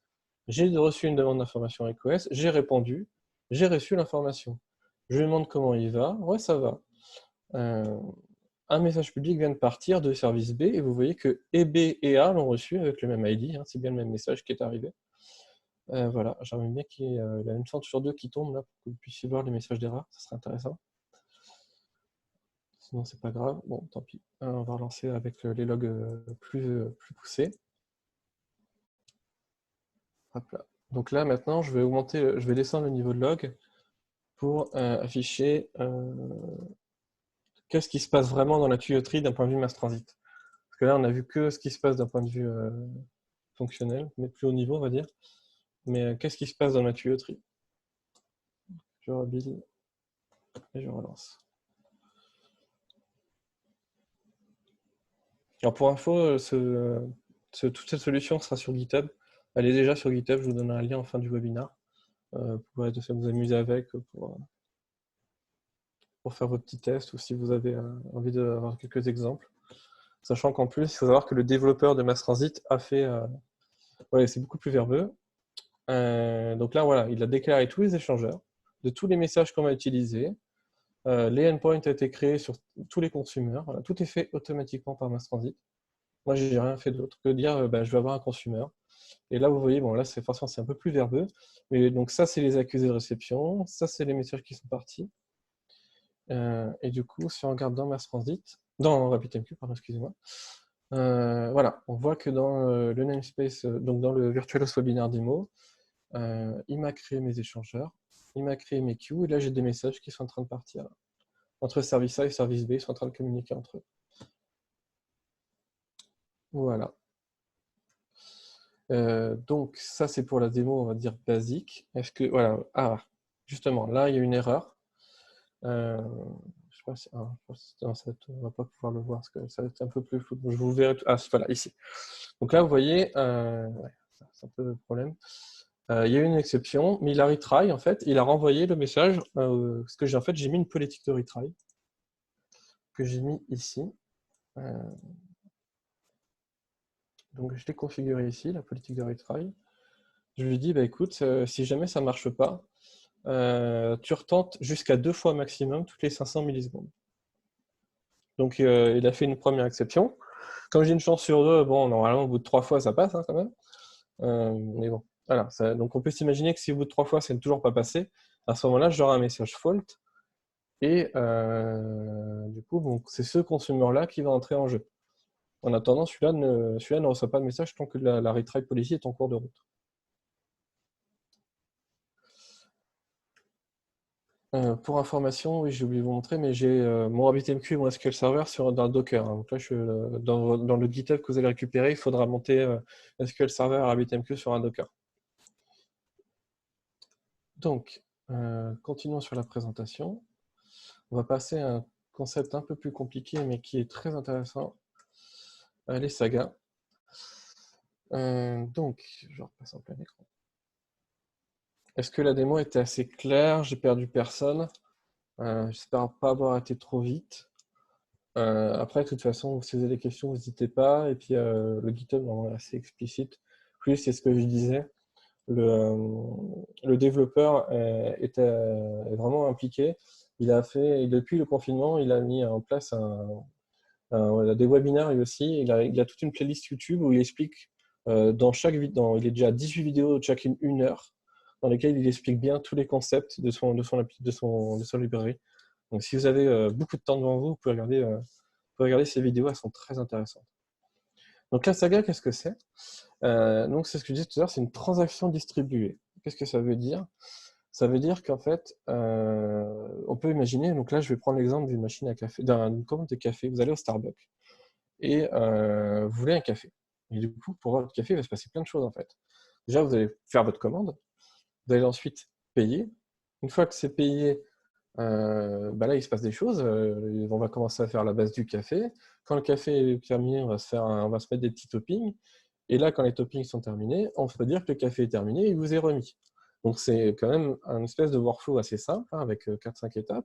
j'ai reçu une demande d'information request, j'ai répondu, j'ai reçu l'information. Je lui demande comment il va, ouais ça va. Un message public vient de partir de service B et vous voyez que et B et A l'ont reçu avec le même ID, hein, c'est bien le même message qui est arrivé. Voilà, j'aimerais bien qu'il y ait la même chance sur deux qui tombe là pour que vous puissiez voir les messages d'erreur, ça serait intéressant. Sinon c'est pas grave, bon tant pis. On va relancer avec les logs plus poussés. Hop là. Donc là maintenant je vais descendre le niveau de log pour afficher qu'est-ce qui se passe vraiment dans la tuyauterie d'un point de vue mass transit. Parce que là on a vu que ce qui se passe d'un point de vue fonctionnel, mais plus haut niveau on va dire. Mais qu'est-ce qui se passe dans la tuyauterie? Je rebuild et je relance. Alors pour info, toute cette solution sera sur GitHub. Elle est déjà sur GitHub, je vous donnerai un lien en fin du webinaire. Vous pourrez vous amuser avec pour faire vos petits tests ou si vous avez envie d'avoir quelques exemples. Sachant qu'en plus, il faut savoir que le développeur de Mass Transit a fait... ouais, c'est beaucoup plus verbeux. Donc là, voilà, il a déclaré tous les échangeurs de tous les messages qu'on va utiliser. Les endpoints ont été créés sur tous les consommateurs. Voilà, tout est fait automatiquement par Mass Transit. Moi, j'ai rien fait d'autre que de dire je vais avoir un consumer. Et là, vous voyez, bon, là, forcément, c'est un peu plus verbeux. Mais donc, ça, c'est les accusés de réception. Ça, c'est les messages qui sont partis. Et du coup, si on regarde dans Mass Transit, dans RabbitMQ, pardon, excusez-moi, voilà, on voit que dans le namespace, donc dans le VirtualOS Webinar Demo, il m'a créé mes échangeurs, il m'a créé mes queues, et là, j'ai des messages qui sont en train de partir. Entre service A et service B, ils sont en train de communiquer entre eux. Voilà. Donc ça c'est pour la démo, on va dire basique. Est-ce que voilà, justement là il y a une erreur. Je sais pas si, on va pas pouvoir le voir parce que ça va être un peu plus flou. Je vous verrai. Voilà ici. Donc là vous voyez, c'est un peu le problème. Il y a eu une exception, mais il a retry en fait. Il a renvoyé le message. Ce que j'ai en fait, j'ai mis une politique de retry que j'ai mis ici. Donc je l'ai configuré ici, la politique de retry. Je lui dis, écoute, si jamais ça ne marche pas, tu retentes jusqu'à 2 fois maximum toutes les 500 millisecondes. Donc il a fait une première exception. Comme j'ai une chance sur 2, bon, normalement au bout de 3 fois ça passe quand même. Mais bon, voilà. Donc on peut s'imaginer que si au bout de 3 fois ça n'est toujours pas passé, à ce moment-là j'aurai un message fault. Et du coup, bon, c'est ce consumer-là qui va entrer en jeu. En attendant, celui-là ne reçoit pas de message tant que la retry policy est en cours de route. Pour information, oui, j'ai oublié de vous montrer, mais j'ai mon RabbitMQ et mon SQL Server dans le Docker. Donc là, dans le GitHub que vous allez récupérer, il faudra monter SQL Server et RabbitMQ sur un Docker. Donc, continuons sur la présentation. On va passer à un concept un peu plus compliqué, mais qui est très intéressant, les sagas. Donc, je repasse en plein écran. Est-ce que la démo était assez claire? J'ai perdu personne. J'espère pas avoir été trop vite. Après, de toute façon, si vous avez des questions, n'hésitez pas. Et puis, le GitHub est assez explicite. Plus, c'est ce que je disais. Le développeur est vraiment impliqué. Depuis le confinement, il a mis en place des webinaires lui aussi. Il a toute une playlist YouTube où il explique dans chaque vidéo, il est déjà à 18 vidéos, chacune 1 heure, dans lesquelles il explique bien tous les concepts de son librairie. Donc, si vous avez beaucoup de temps devant vous, vous pouvez regarder ces vidéos, elles sont très intéressantes. Donc, la saga, qu'est-ce que c'est? Donc, c'est ce que je disais tout à l'heure, c'est une transaction distribuée. Qu'est-ce que ça veut dire? Ça veut dire qu'en fait, on peut imaginer, donc là, je vais prendre l'exemple d'une machine à café, d'une commande de café. Vous allez au Starbucks et vous voulez un café. Et du coup, pour votre café, il va se passer plein de choses en fait. Déjà, vous allez faire votre commande, vous allez ensuite payer. Une fois que c'est payé, là, il se passe des choses. On va commencer à faire la base du café. Quand le café est terminé, on va se mettre des petits toppings. Et là, quand les toppings sont terminés, on peut dire que le café est terminé et il vous est remis. Donc, c'est quand même un espèce de workflow assez simple, avec 4-5 étapes.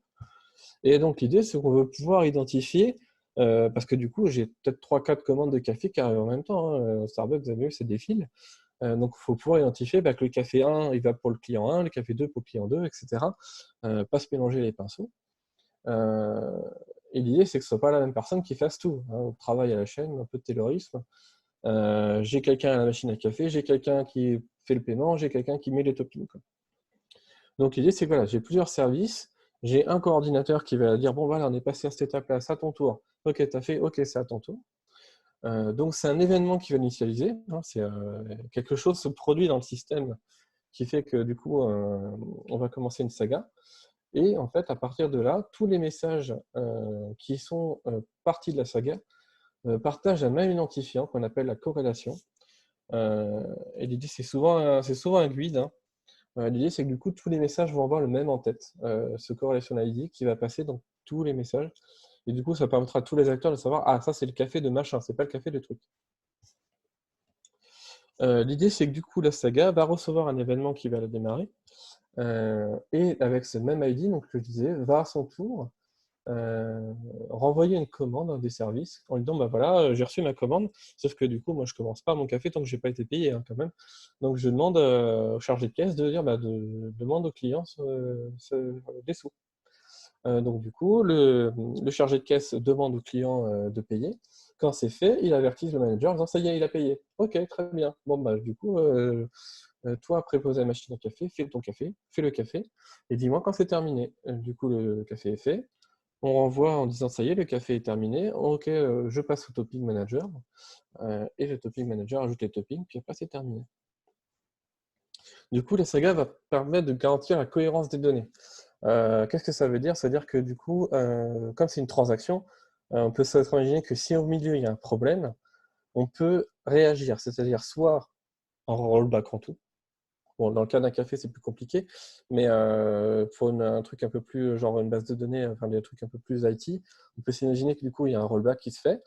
Et donc, l'idée, c'est qu'on veut pouvoir identifier, parce que du coup, j'ai peut-être 3-4 commandes de café qui arrivent en même temps. Starbucks, vous avez vu, c'est des fils. Donc, il faut pouvoir identifier que le café 1, il va pour le client 1, le café 2 pour le client 2, etc. Pas se mélanger les pinceaux. Et l'idée, c'est que ce ne soit pas la même personne qui fasse tout. On travaille à la chaîne, un peu de taylorisme. J'ai quelqu'un à la machine à café, j'ai quelqu'un qui fait le paiement, j'ai quelqu'un qui met les toppings. Donc, l'idée, c'est que voilà, j'ai plusieurs services. J'ai un coordinateur qui va dire, bon, voilà, on est passé à cette étape-là, c'est à ton tour. Ok, tu as fait, ok, c'est à ton tour. Donc, c'est un événement qui va initialiser. C'est quelque chose se produit dans le système qui fait que du coup, on va commencer une saga. Et en fait, à partir de là, tous les messages qui sont partis de la saga partagent un même identifiant qu'on appelle la corrélation. Et l'idée, c'est souvent un guide. L'idée, c'est que du coup, tous les messages vont avoir le même en tête, ce correlation ID qui va passer dans tous les messages. Et du coup, ça permettra à tous les acteurs de savoir, ah, ça, c'est le café de machin, c'est pas le café de truc. L'idée, c'est que du coup, la saga va recevoir un événement qui va la démarrer. Et avec ce même ID, donc que je disais, va à son tour renvoyer une commande à des services en lui disant bah voilà, j'ai reçu ma commande, sauf que du coup, moi je commence pas mon café tant que j'ai pas été payé hein, quand même. Donc je demande au chargé de caisse de dire bah, demande au client des sous. Donc du coup, le chargé de caisse demande au client de payer. Quand c'est fait, il avertit le manager en disant ça y est, il a payé. Ok, très bien. Bon bah du coup, toi, préposé à la machine à café, fais ton café, fais le café, et dis-moi quand c'est terminé. Du coup, le café est fait. On renvoie en disant ça y est, le café est terminé. Ok, je passe au topping manager. Et le topping manager ajoute les toppings, puis après c'est terminé. Du coup, la saga va permettre de garantir la cohérence des données. Qu'est-ce que ça veut dire? Ça veut dire que du coup, comme c'est une transaction, on peut s'imaginer que si au milieu il y a un problème, on peut réagir, c'est-à-dire soit en rollback en tout. Bon, dans le cas d'un café, c'est plus compliqué, mais pour un truc un peu plus, genre une base de données, enfin des trucs un peu plus IT, on peut s'imaginer que du coup, il y a un rollback qui se fait,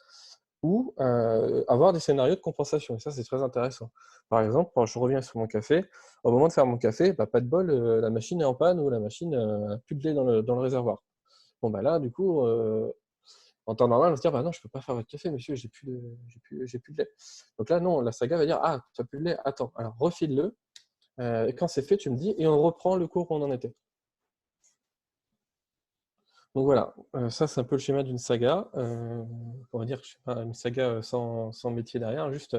ou avoir des scénarios de compensation. Et ça, c'est très intéressant. Par exemple, quand je reviens sur mon café, au moment de faire mon café, bah, pas de bol, la machine est en panne ou la machine a plus de lait dans le réservoir. Bon, bah là, du coup, en temps normal, on va se dire, bah non, je peux pas faire votre café, monsieur, j'ai plus de lait. Donc là, non, la saga va dire, ah, tu n'as plus de lait, attends, alors refile-le, et quand c'est fait, tu me dis, et on reprend le cours où on en était. Donc voilà, ça c'est un peu le schéma d'une saga. On va dire, je sais pas, une saga sans métier derrière, juste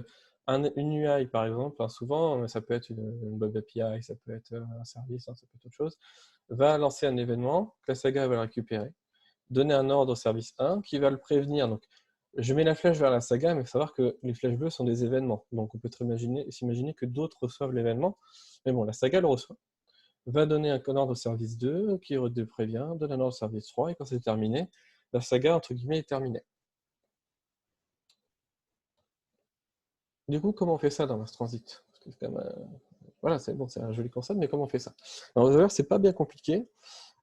une UI par exemple, hein, souvent ça peut être une web API, ça peut être un service, hein, ça peut être autre chose, va lancer un événement, que la saga va le récupérer, donner un ordre au service 1 qui va le prévenir. Donc je mets la flèche vers la saga, mais il faut savoir que les flèches bleues sont des événements. Donc on peut s'imaginer que d'autres reçoivent l'événement, mais bon, la saga le reçoit, va donner un ordre au service 2, qui prévient, donne un ordre au service 3, et quand c'est terminé, la saga, entre guillemets, est terminée. Du coup, comment on fait ça dans Mass Transit? Parce que quand même, voilà, c'est bon, c'est un joli concept, mais comment on fait ça? Alors, d'ailleurs, c'est pas bien compliqué.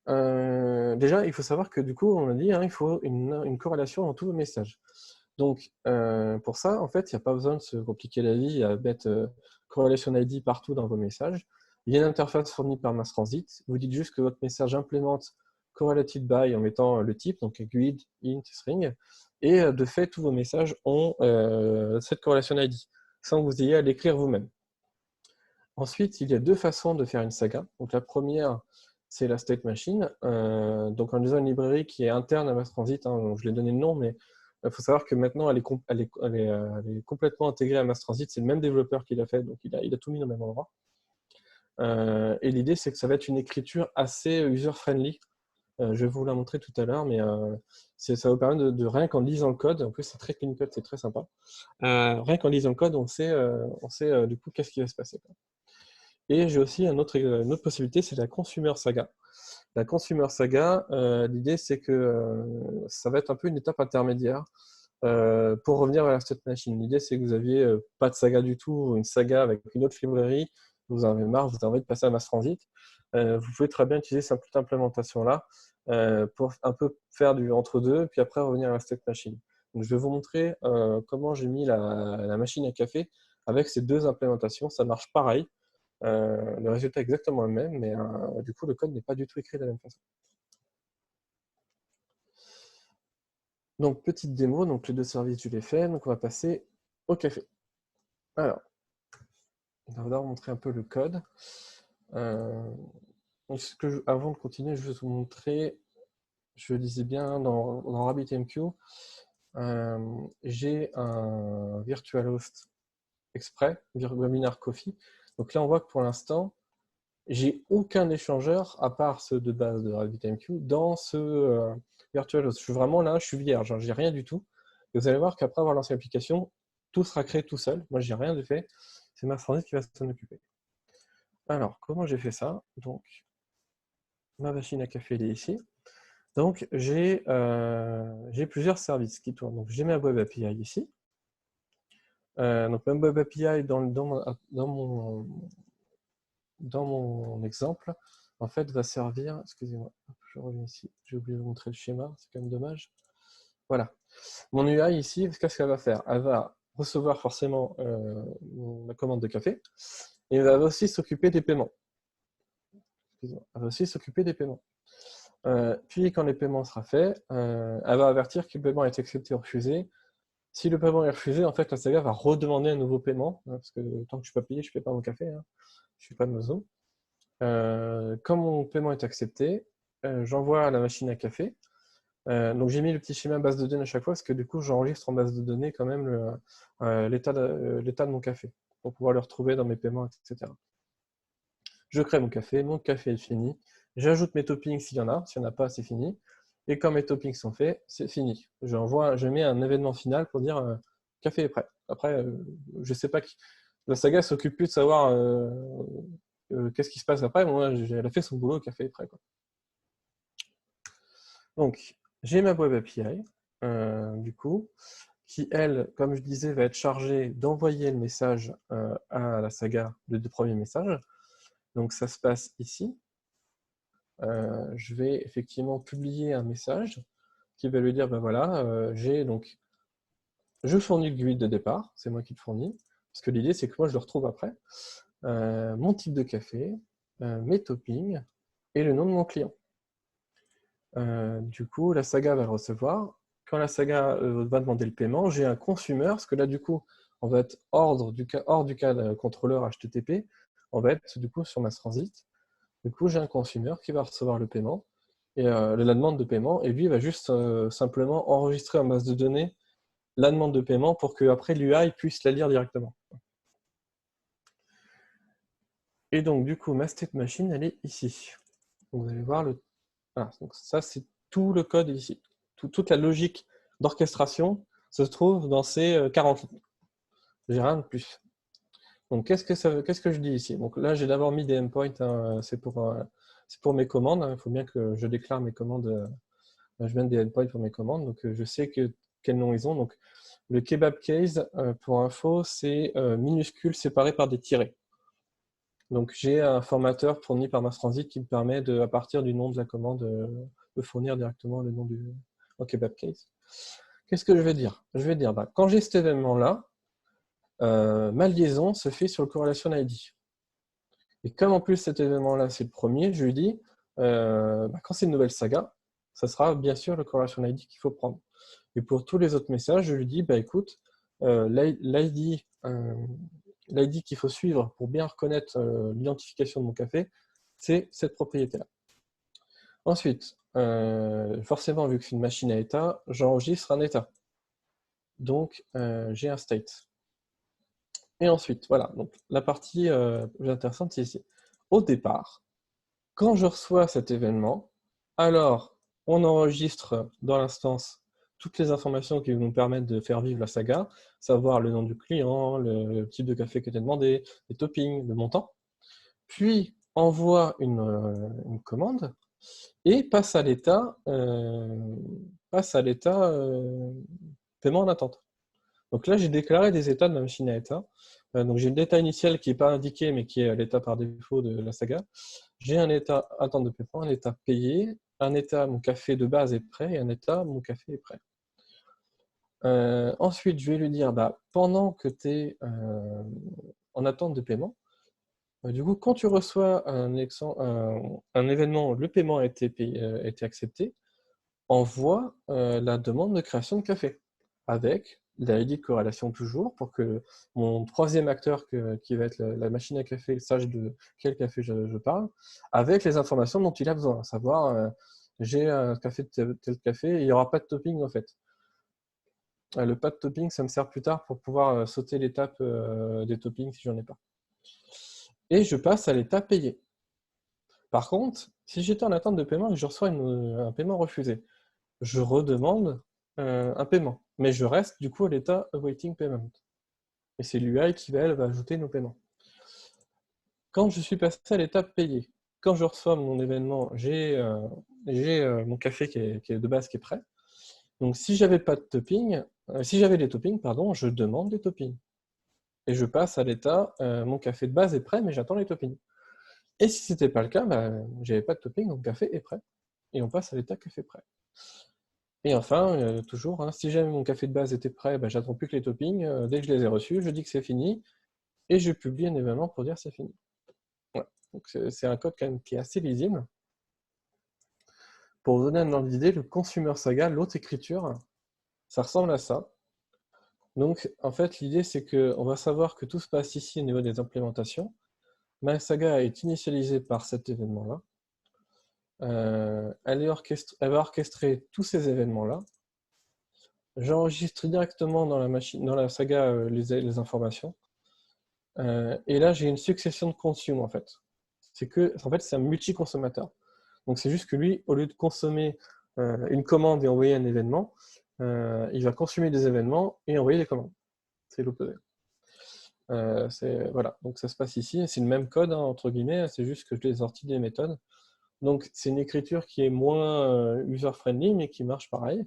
Déjà, il faut savoir que du coup, on a dit, hein, il faut une corrélation dans tous vos messages. Donc, pour ça, en fait, il n'y a pas besoin de se compliquer la vie à mettre correlation ID partout dans vos messages. Il y a une interface fournie par Mass Transit. Vous dites juste que votre message implémente correlated by en mettant le type, donc GUID, int, string, et de fait, tous vos messages ont cette correlation ID, sans que vous ayez à l'écrire vous-même. Ensuite, il y a deux façons de faire une saga. Donc, la première, c'est la state machine, donc en utilisant une librairie qui est interne à Mass Transit, hein, donc je l'ai donné le nom, mais il faut savoir que maintenant, elle est complètement intégrée à Mass Transit. C'est le même développeur qui l'a fait, donc il a tout mis au même endroit. Et l'idée, c'est que ça va être une écriture assez user-friendly. Je vais vous la montrer tout à l'heure, mais ça va vous permettre de rien qu'en lisant le code, en plus c'est très clean code, c'est très sympa. Rien qu'en lisant le code, on sait du coup qu'est-ce qui va se passer, quoi. Et j'ai aussi une autre possibilité, c'est la Consumer Saga. La Consumer Saga, l'idée c'est que ça va être un peu une étape intermédiaire pour revenir à la state machine. L'idée c'est que vous aviez pas de saga du tout, une saga avec une autre librairie, vous en avez marre, vous avez envie de passer à Mass Transit. Vous pouvez très bien utiliser cette petite implémentation-là pour un peu faire du entre-deux, puis après revenir à la state machine. Donc, je vais vous montrer comment j'ai mis la machine à café avec ces deux implémentations. Ça marche pareil. Le résultat est exactement le même, mais du coup, le code n'est pas du tout écrit de la même façon. Donc, petite démo, donc les deux services, je les fais. Donc, on va passer au café. Alors, on va d'abord montrer un peu le code. Donc, avant de continuer, je vais vous montrer, je le disais bien dans RabbitMQ, j'ai un VirtualHost exprès, Webinar Coffee. Donc là, on voit que pour l'instant, j'ai aucun échangeur, à part ceux de base de RabbitMQ, dans ce VirtualHost. Je suis vraiment là, je suis vierge, j'ai rien du tout. Et vous allez voir qu'après avoir lancé l'application, tout sera créé tout seul. Moi, j'ai rien de fait. C'est Mass Transit qui va s'en occuper. Alors, comment j'ai fait ça? Donc, ma machine à café, elle est ici. Donc, j'ai plusieurs services qui tournent. Donc, j'ai ma Web API ici. Donc, ma Web API dans mon exemple, en fait, va servir, excusez-moi, je reviens ici, j'ai oublié de vous montrer le schéma, c'est quand même dommage. Voilà. Mon UI ici, qu'est-ce qu'elle va faire? Elle va recevoir forcément ma commande de café, et elle va aussi s'occuper des paiements. excusez-moi, elle va aussi s'occuper des paiements. Puis quand les paiements sera fait, elle va avertir que le paiement est accepté ou refusé. Si le paiement est refusé, en fait, la saga va redemander un nouveau paiement, hein, parce que tant que je ne suis pas payé, je ne paie pas mon café, hein, je ne suis pas de Nozo. Quand mon paiement est accepté, j'envoie à la machine à café. Donc j'ai mis le petit schéma base de données à chaque fois, parce que du coup, j'enregistre en base de données quand même l'état de mon café, pour pouvoir le retrouver dans mes paiements, etc. Je crée mon café est fini. J'ajoute mes toppings s'il y en a pas, c'est fini. Et quand mes toppings sont faits, c'est fini. Je mets un événement final pour dire café est prêt. Après, je sais pas la saga s'occupe plus de savoir qu'est-ce qui se passe après. Moi, elle a fait son boulot, le café est prêt, quoi. Donc, j'ai ma web API, du coup, qui, elle, comme je disais, va être chargée d'envoyer le message à la saga, le premier message. Donc, ça se passe ici. Je vais effectivement publier un message qui va lui dire, ben voilà, je fournis le GUID de départ, c'est moi qui le fournis, parce que l'idée c'est que moi je le retrouve après, mon type de café, mes toppings et le nom de mon client. Du coup, la saga va le recevoir. Quand la saga va demander le paiement, j'ai un consumer, parce que là du coup, on va être hors du cas contrôleur HTTP, on va être du coup sur Mass Transit. Du coup, j'ai un consumer qui va recevoir le paiement et la demande de paiement, et lui va juste simplement enregistrer en base de données la demande de paiement pour que après l'UI puisse la lire directement. Et donc du coup, ma state machine, elle est ici. Donc, vous allez voir voilà, donc ça c'est tout le code ici. Toute la logique d'orchestration se trouve dans ces 40 lignes. J'ai rien de plus. Donc qu'est-ce que je dis ici? Donc là, j'ai d'abord mis des endpoints, hein, c'est pour mes commandes. Il faut bien que je déclare mes commandes. Je mets des endpoints pour mes commandes, donc je sais quel nom ils ont. Donc le kebab case, pour info, c'est minuscule séparé par des tirets. Donc j'ai un formateur fourni par Mass Transit qui me permet à partir du nom de la commande, de fournir directement le nom au kebab case. Qu'est-ce que je vais dire? Je vais dire, quand j'ai cet événement-là, ma liaison se fait sur le correlation ID. Et comme en plus cet événement-là, c'est le premier, je lui dis, quand c'est une nouvelle saga, ça sera bien sûr le correlation ID qu'il faut prendre. Et pour tous les autres messages, je lui dis, écoute, l'ID qu'il faut suivre pour bien reconnaître l'identification de mon café, c'est cette propriété-là. Ensuite, forcément, vu que c'est une machine à état, j'enregistre un état. Donc, j'ai un state. Et ensuite, voilà, donc la partie plus intéressante, c'est ici. Au départ, quand je reçois cet événement, alors on enregistre dans l'instance toutes les informations qui vont nous permettre de faire vivre la saga, savoir le nom du client, le type de café qui était demandé, les toppings, le montant, puis envoie une commande et passe à l'état paiement en attente. Donc là, j'ai déclaré des états de ma machine à état. Donc j'ai l'état initial qui n'est pas indiqué, mais qui est l'état par défaut de la saga. J'ai un état attente de paiement, un état payé, un état mon café de base est prêt et un état mon café est prêt. Ensuite, je vais lui dire, pendant que tu es en attente de paiement, du coup, quand tu reçois un événement, le paiement a été accepté, envoie la demande de création de café avec l'ID de corrélation toujours pour que mon troisième acteur qui va être la machine à café sache de quel café je parle, avec les informations dont il a besoin, à savoir j'ai un café de tel café, il n'y aura pas de topping en fait. Le pas de topping, ça me sert plus tard pour pouvoir sauter l'étape des toppings si j'en ai pas. Et je passe à l'étape payé. Par contre, si j'étais en attente de paiement et que je reçois un paiement refusé, je redemande un paiement. Mais je reste du coup à l'état awaiting payment. Et c'est l'UI qui va ajouter nos paiements. Quand je suis passé à l'étape payée, quand je reçois mon événement, j'ai mon café qui est de base qui est prêt. Donc si j'avais pas de topping, si j'avais des toppings, pardon, je demande des toppings. Et je passe à l'état mon café de base est prêt, mais j'attends les toppings. Et si ce n'était pas le cas, j'avais pas de topping, donc le café est prêt. Et on passe à l'état café prêt. Et enfin, toujours, si jamais mon café de base était prêt, j'attends plus que les toppings. Dès que je les ai reçus, je dis que c'est fini et je publie un événement pour dire c'est fini. Voilà. Donc, c'est un code quand même qui est assez lisible. Pour vous donner un ordre d'idée, le Consumer Saga, l'autre écriture, ça ressemble à ça. Donc, en fait, l'idée, c'est qu'on va savoir que tout se passe ici au niveau des implémentations. Ma saga est initialisée par cet événement-là. Elle va orchestrer tous ces événements-là. J'enregistre directement dans la saga les informations. Et là, j'ai une succession de consume, en fait. En fait, c'est un multi-consommateur. Donc, c'est juste que lui, au lieu de consommer une commande et envoyer un événement, il va consommer des événements et envoyer des commandes. C'est l'opposé. Voilà, donc ça se passe ici. C'est le même code, hein, entre guillemets, c'est juste que je l'ai sorti des méthodes. Donc, c'est une écriture qui est moins user-friendly, mais qui marche pareil.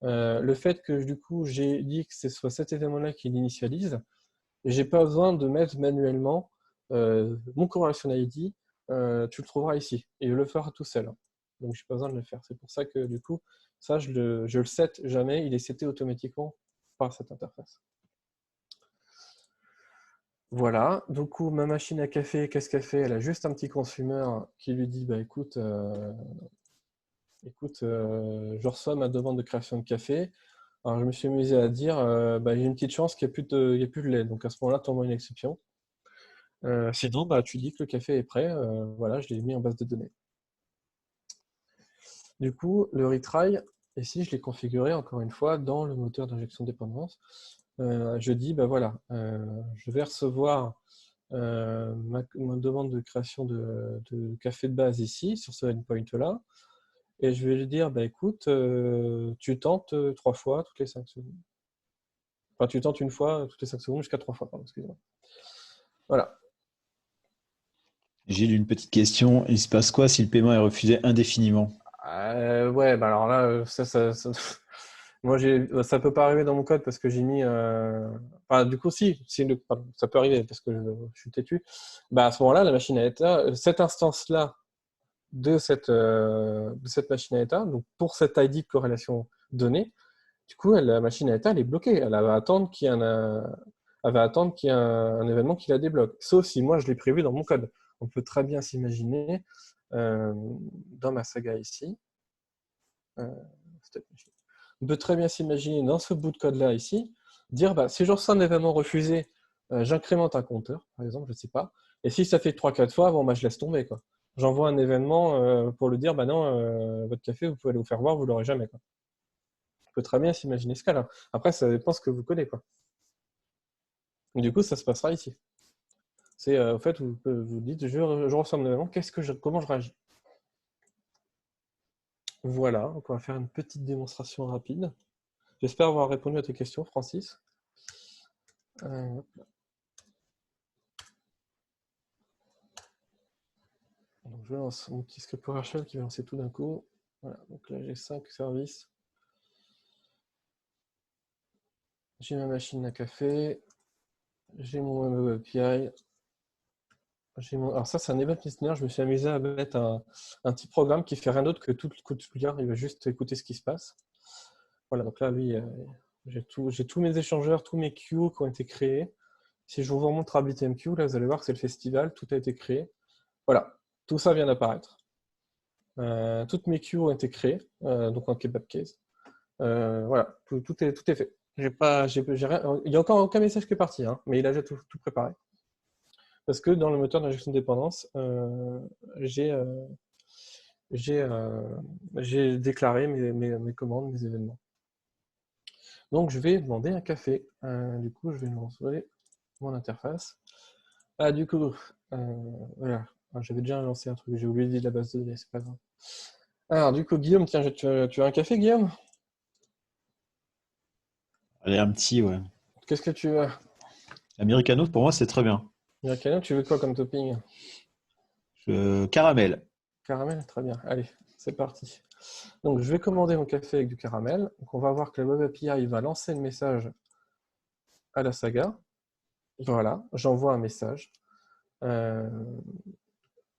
Le fait que, du coup, j'ai dit que ce soit cet événement-là qui l'initialise, j'ai pas besoin de mettre manuellement mon correlation ID, tu le trouveras ici, et je le ferai tout seul. Donc, j'ai pas besoin de le faire. C'est pour ça que, du coup, ça, je le set jamais, il est seté automatiquement par cette interface. Voilà, du coup, ma machine à café, qu'est-ce qu'elle fait? Elle a juste un petit consumer qui lui dit, bah écoute, je reçois ma demande de création de café. Alors, je me suis amusé à dire, bah, il y a une petite chance qu'il n'y ait plus de lait. Donc, à ce moment-là, tu envoies une exception. Sinon, bah, tu dis que le café est prêt. Voilà, je l'ai mis en base de données. Du coup, le retry, ici, je l'ai configuré encore une fois dans le moteur d'injection de dépendance. Je dis, bah voilà, je vais recevoir ma demande de création de café de base ici, sur ce endpoint-là. Et je vais lui dire, bah écoute, tu tentes 3 fois toutes les 5 secondes. Enfin, tu tentes une fois toutes les 5 secondes jusqu'à 3 fois, pardon, excusez-moi. Voilà. Gilles, une petite question. Il se passe quoi si le paiement est refusé indéfiniment? Ouais, bah alors là, moi, ça peut pas arriver dans mon code parce que j'ai mis. Enfin, du coup, pardon, ça peut arriver parce que je suis têtu. Bah, à ce moment-là, la machine à état, cette instance-là de cette machine à état, donc pour cette ID de corrélation donnée, du coup, la machine à état, elle est bloquée. Elle va attendre qu'il y ait un événement qui la débloque. Sauf si moi, je l'ai prévu dans mon code. On peut très bien s'imaginer dans ma saga ici. On peut très bien s'imaginer dans ce bout de code-là ici, dire bah, si je reçois un événement refusé, j'incrémente un compteur, par exemple, je ne sais pas. Et si ça fait 3-4 fois, bon, bah, je laisse tomber. J'envoie un événement pour le dire bah non, votre café, vous pouvez aller vous faire voir, vous ne l'aurez jamais. Quoi. On peut très bien s'imaginer ce cas-là. Après, ça dépend ce que vous connaissez. Quoi. Du coup, ça se passera ici. C'est en fait, vous dites je reçois un événement, comment je réagis? Voilà, donc on va faire une petite démonstration rapide. J'espère avoir répondu à tes questions, Francis. Donc, je lance mon petit script PowerShell qui va lancer tout d'un coup. Voilà, donc là j'ai 5 services. J'ai ma machine à café. J'ai mon web API. Alors ça, c'est un event listener. Je me suis amusé à mettre un petit programme qui fait rien d'autre que tout lire. Il va juste écouter ce qui se passe. Voilà, donc là, lui, j'ai tous mes échangeurs, tous mes queues qui ont été créés. Si je vous remontre RabbitMQ, là, vous allez voir que c'est le festival, tout a été créé. Voilà, tout ça vient d'apparaître. Toutes mes queues ont été créées, donc en kebab case. Voilà, tout est fait. Rien, il n'y a encore aucun message qui est parti, hein, mais il a déjà tout préparé. Parce que dans le moteur d'injection de dépendance, j'ai déclaré mes commandes, mes événements. Donc je vais demander un café. Du coup, je vais lancer mon interface. Du coup, voilà. J'avais déjà lancé un truc, j'ai oublié de dire la base de données, c'est pas grave. Alors, du coup, Guillaume, tiens, tu as un café, Guillaume? Allez, un petit, ouais. Qu'est-ce que tu as? Americano, pour moi, c'est très bien. Americano, tu veux quoi comme topping? Caramel. Caramel? Très bien. Allez, c'est parti. Donc, je vais commander mon café avec du caramel. Donc, on va voir que le Web API va lancer le message à la saga. Voilà, j'envoie un message.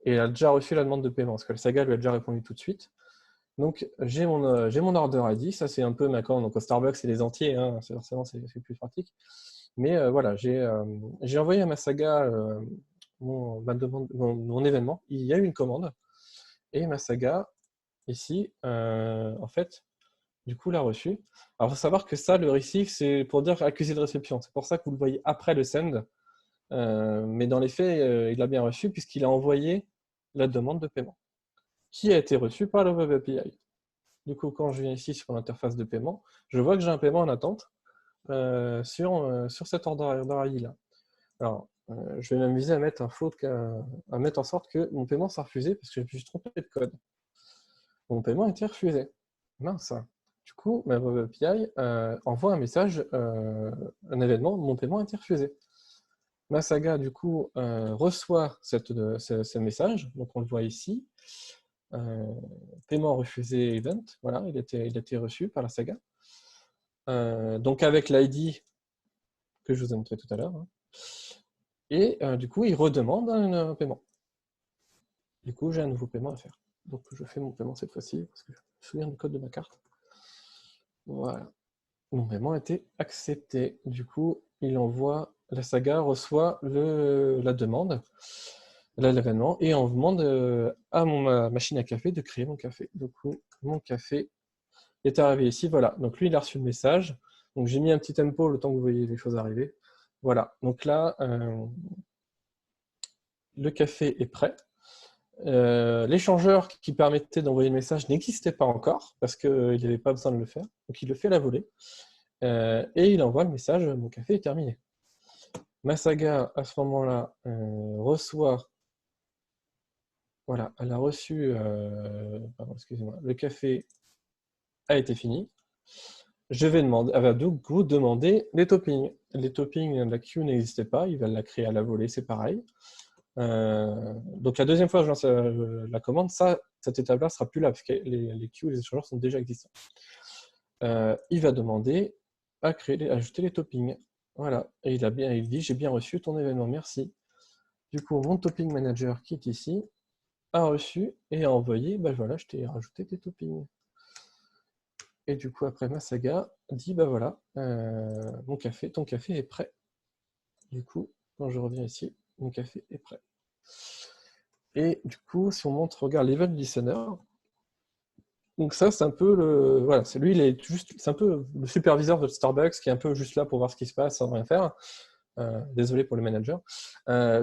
Et elle a déjà reçu la demande de paiement, parce que la saga lui a déjà répondu tout de suite. Donc, j'ai mon order ID. Ça, c'est un peu maintenant. Donc, au Starbucks, c'est les entiers. Hein, forcément, c'est plus pratique. Mais voilà, j'ai envoyé à ma saga ma demande, mon événement, il y a eu une commande, et ma saga, ici, en fait, du coup, l'a reçu. Alors, il faut savoir que ça, le receive, c'est pour dire accusé de réception. C'est pour ça que vous le voyez après le send. Mais dans les faits, il a bien reçu puisqu'il a envoyé la demande de paiement qui a été reçue par le Web API. Du coup, quand je viens ici sur l'interface de paiement, je vois que j'ai un paiement en attente sur cet order ID-là. Alors, je vais m'amuser à mettre à mettre en sorte que mon paiement soit refusé parce que je me suis trompé de code. Mon paiement a été refusé. Mince. Du coup, ma Web API envoie un message, un événement, mon paiement a été refusé. Ma saga, du coup, reçoit ce message, donc on le voit ici. Paiement refusé event, voilà, il a été reçu par la saga. Donc avec l'ID que je vous ai montré tout à l'heure. Hein. Et du coup, il redemande un paiement. Du coup, j'ai un nouveau paiement à faire. Donc je fais mon paiement cette fois-ci, parce que je me souviens du code de ma carte. Voilà. Mon paiement a été accepté. Du coup, il envoie, la saga reçoit la demande, l'événement, et on demande à ma machine à café de créer mon café. Du coup, mon café est arrivé ici. Voilà. Donc lui, il a reçu le message. Donc j'ai mis un petit tempo le temps que vous voyez les choses arriver. Voilà. Donc là, le café est prêt. L'échangeur qui permettait d'envoyer le message n'existait pas encore parce qu'il n'avait pas besoin de le faire. Donc il le fait à la volée. Et il envoie le message, mon café est terminé. Ma saga, à ce moment-là, reçoit, voilà, elle a reçu, pardon, excusez-moi, le café a été fini. Je vais demander, elle va donc vous demander les toppings. Les toppings, la queue n'existait pas, il va la créer à la volée, c'est pareil. Donc la deuxième fois que je lance la commande, cette étape-là ne sera plus là, parce que les queues, les échangeurs sont déjà existants. Il va demander à ajouter les toppings. Voilà, et il dit j'ai bien reçu ton événement, merci. Du coup, mon topping manager qui est ici a reçu et a envoyé, ben voilà, je t'ai rajouté tes toppings. Et du coup, après ma saga dit ben voilà, ton café est prêt. Du coup, quand je reviens ici, mon café est prêt. Et du coup, si on montre, regarde l'event listener. Donc ça, c'est un peu le, voilà, c'est lui, c'est un peu le superviseur de Starbucks qui est un peu juste là pour voir ce qui se passe sans rien faire. Désolé pour le manager.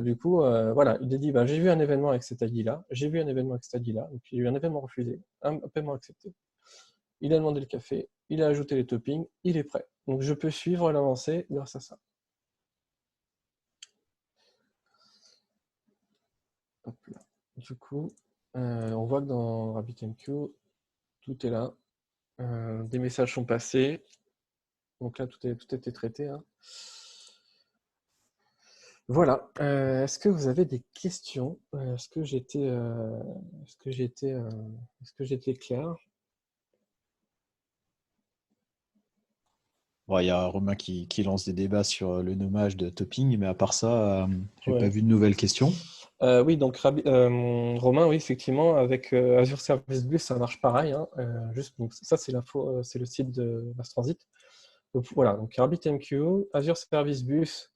Du coup, voilà, il a dit bah, j'ai vu un événement avec cet ID-là, j'ai vu un événement avec cet ID-là, donc il y a eu un événement refusé, un paiement accepté. Il a demandé le café, il a ajouté les toppings, il est prêt. Donc je peux suivre l'avancée grâce à ça. Hop là. Du coup, on voit que dans RabbitMQ, tout est là. Des messages sont passés. Donc là, tout a été traité. Hein. Voilà. Est-ce que vous avez des questions? Est-ce que j'étais clair? Bon, il y a Romain qui lance des débats sur le nommage de topping, mais à part ça, j'ai pas Ouais. vu de nouvelles questions. Oui, donc Romain, oui, effectivement, avec Azure Service Bus, ça marche pareil. Hein, juste, donc, ça, c'est l'info, c'est le site de Mass Transit. Donc, voilà, donc RabbitMQ, Azure Service Bus,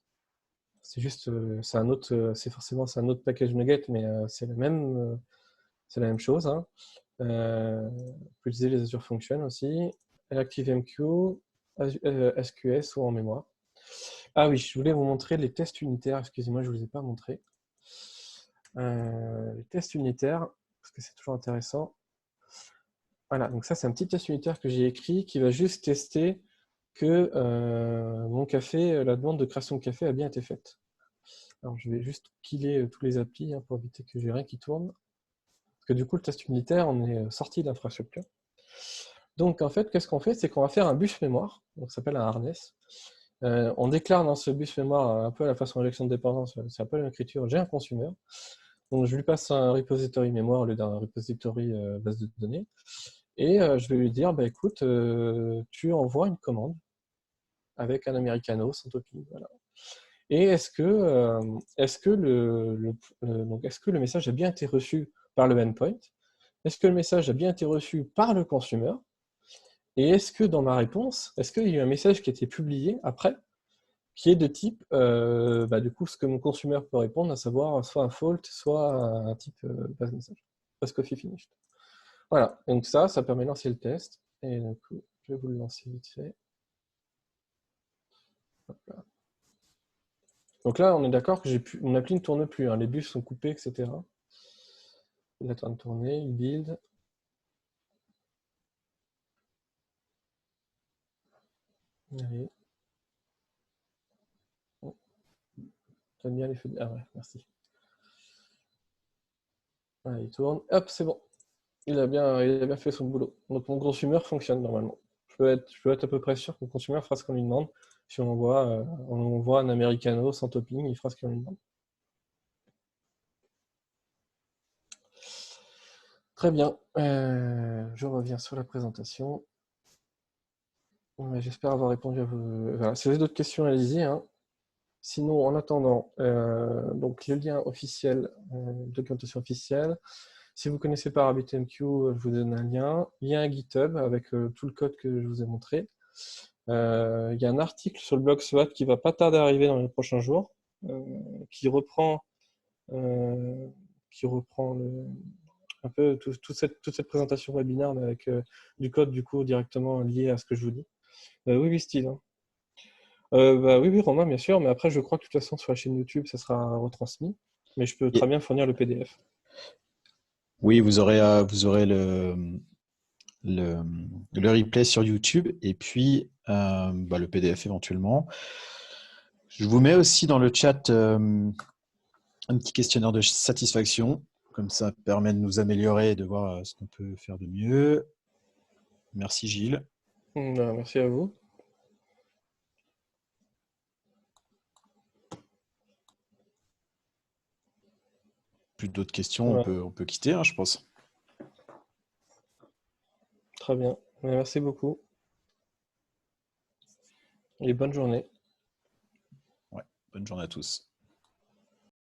c'est juste, c'est un autre, c'est un autre package Nugget, mais c'est la même chose. Hein. On peut utiliser les Azure Functions aussi. ActiveMQ, SQS ou en mémoire. Ah oui, je voulais vous montrer les tests unitaires. Excusez-moi, je ne vous les ai pas montrés. Les tests unitaires, parce que c'est toujours intéressant. Voilà, donc ça c'est un petit test unitaire que j'ai écrit qui va juste tester que mon café, la demande de création de café a bien été faite. Alors je vais juste killer tous les applis hein, pour éviter que j'ai rien qui tourne. Parce que du coup le test unitaire, on est sorti de l'infrastructure. Donc en fait, qu'est-ce qu'on fait? C'est qu'on va faire un bus mémoire, donc ça s'appelle un harness. On déclare dans ce bus mémoire un peu à la façon injection de dépendance, c'est un peu l'écriture, j'ai un consumer. Donc je lui passe un repository mémoire au lieu d'un repository base de données. Et je vais lui dire, bah, écoute, tu envoies une commande avec un americano sans topping. Voilà. Et est-ce que, est-ce que le message a bien été reçu par le endpoint? Est-ce que le message a bien été reçu par le consumer? Et est-ce que dans ma réponse, est-ce qu'il y a eu un message qui a été publié après qui est de type, du coup, ce que mon consumer peut répondre, à savoir soit un fault, soit un type pass message, pass coffee finished. Voilà, donc ça permet de lancer le test. Et donc, je vais vous le lancer vite fait. Hop là. Donc là, on est d'accord que mon appli ne tourne plus, hein, les bus sont coupés, etc. Il est en train de tourner, il build. Allez. Oh. J'aime bien les feux. Ah ouais, merci. Voilà, il tourne. Hop, c'est bon. Il a bien fait son boulot. Donc mon consumer fonctionne normalement. Je peux être à peu près sûr que mon consumer fera ce qu'on lui demande. Si on envoie un americano sans topping, il fera ce qu'on lui demande. Très bien. Je reviens sur la présentation. J'espère avoir répondu à vos... Voilà. Si vous avez d'autres questions, allez-y, hein. Sinon, en attendant, donc le lien officiel, documentation officielle. Si vous ne connaissez pas RabbitMQ, je vous donne un lien. Il y a un GitHub avec tout le code que je vous ai montré. Il y a un article sur le blog SWAT qui va pas tarder à arriver dans les prochains jours, qui reprend, euh, un peu toute cette présentation webinaire avec du code du coup directement lié à ce que je vous dis. Oui, oui, Steve. Hein. Oui, oui, Romain, bien sûr, mais après, je crois que de toute façon, sur la chaîne YouTube, ça sera retransmis. Mais je peux très bien fournir le PDF. Oui, vous aurez le replay sur YouTube et puis le PDF éventuellement. Je vous mets aussi dans le chat un petit questionnaire de satisfaction. Comme ça permet de nous améliorer et de voir ce qu'on peut faire de mieux. Merci Gilles. Merci à vous. Plus d'autres questions, Voilà. on peut quitter, hein, je pense. Très bien. Merci beaucoup. Et bonne journée. Ouais, bonne journée à tous.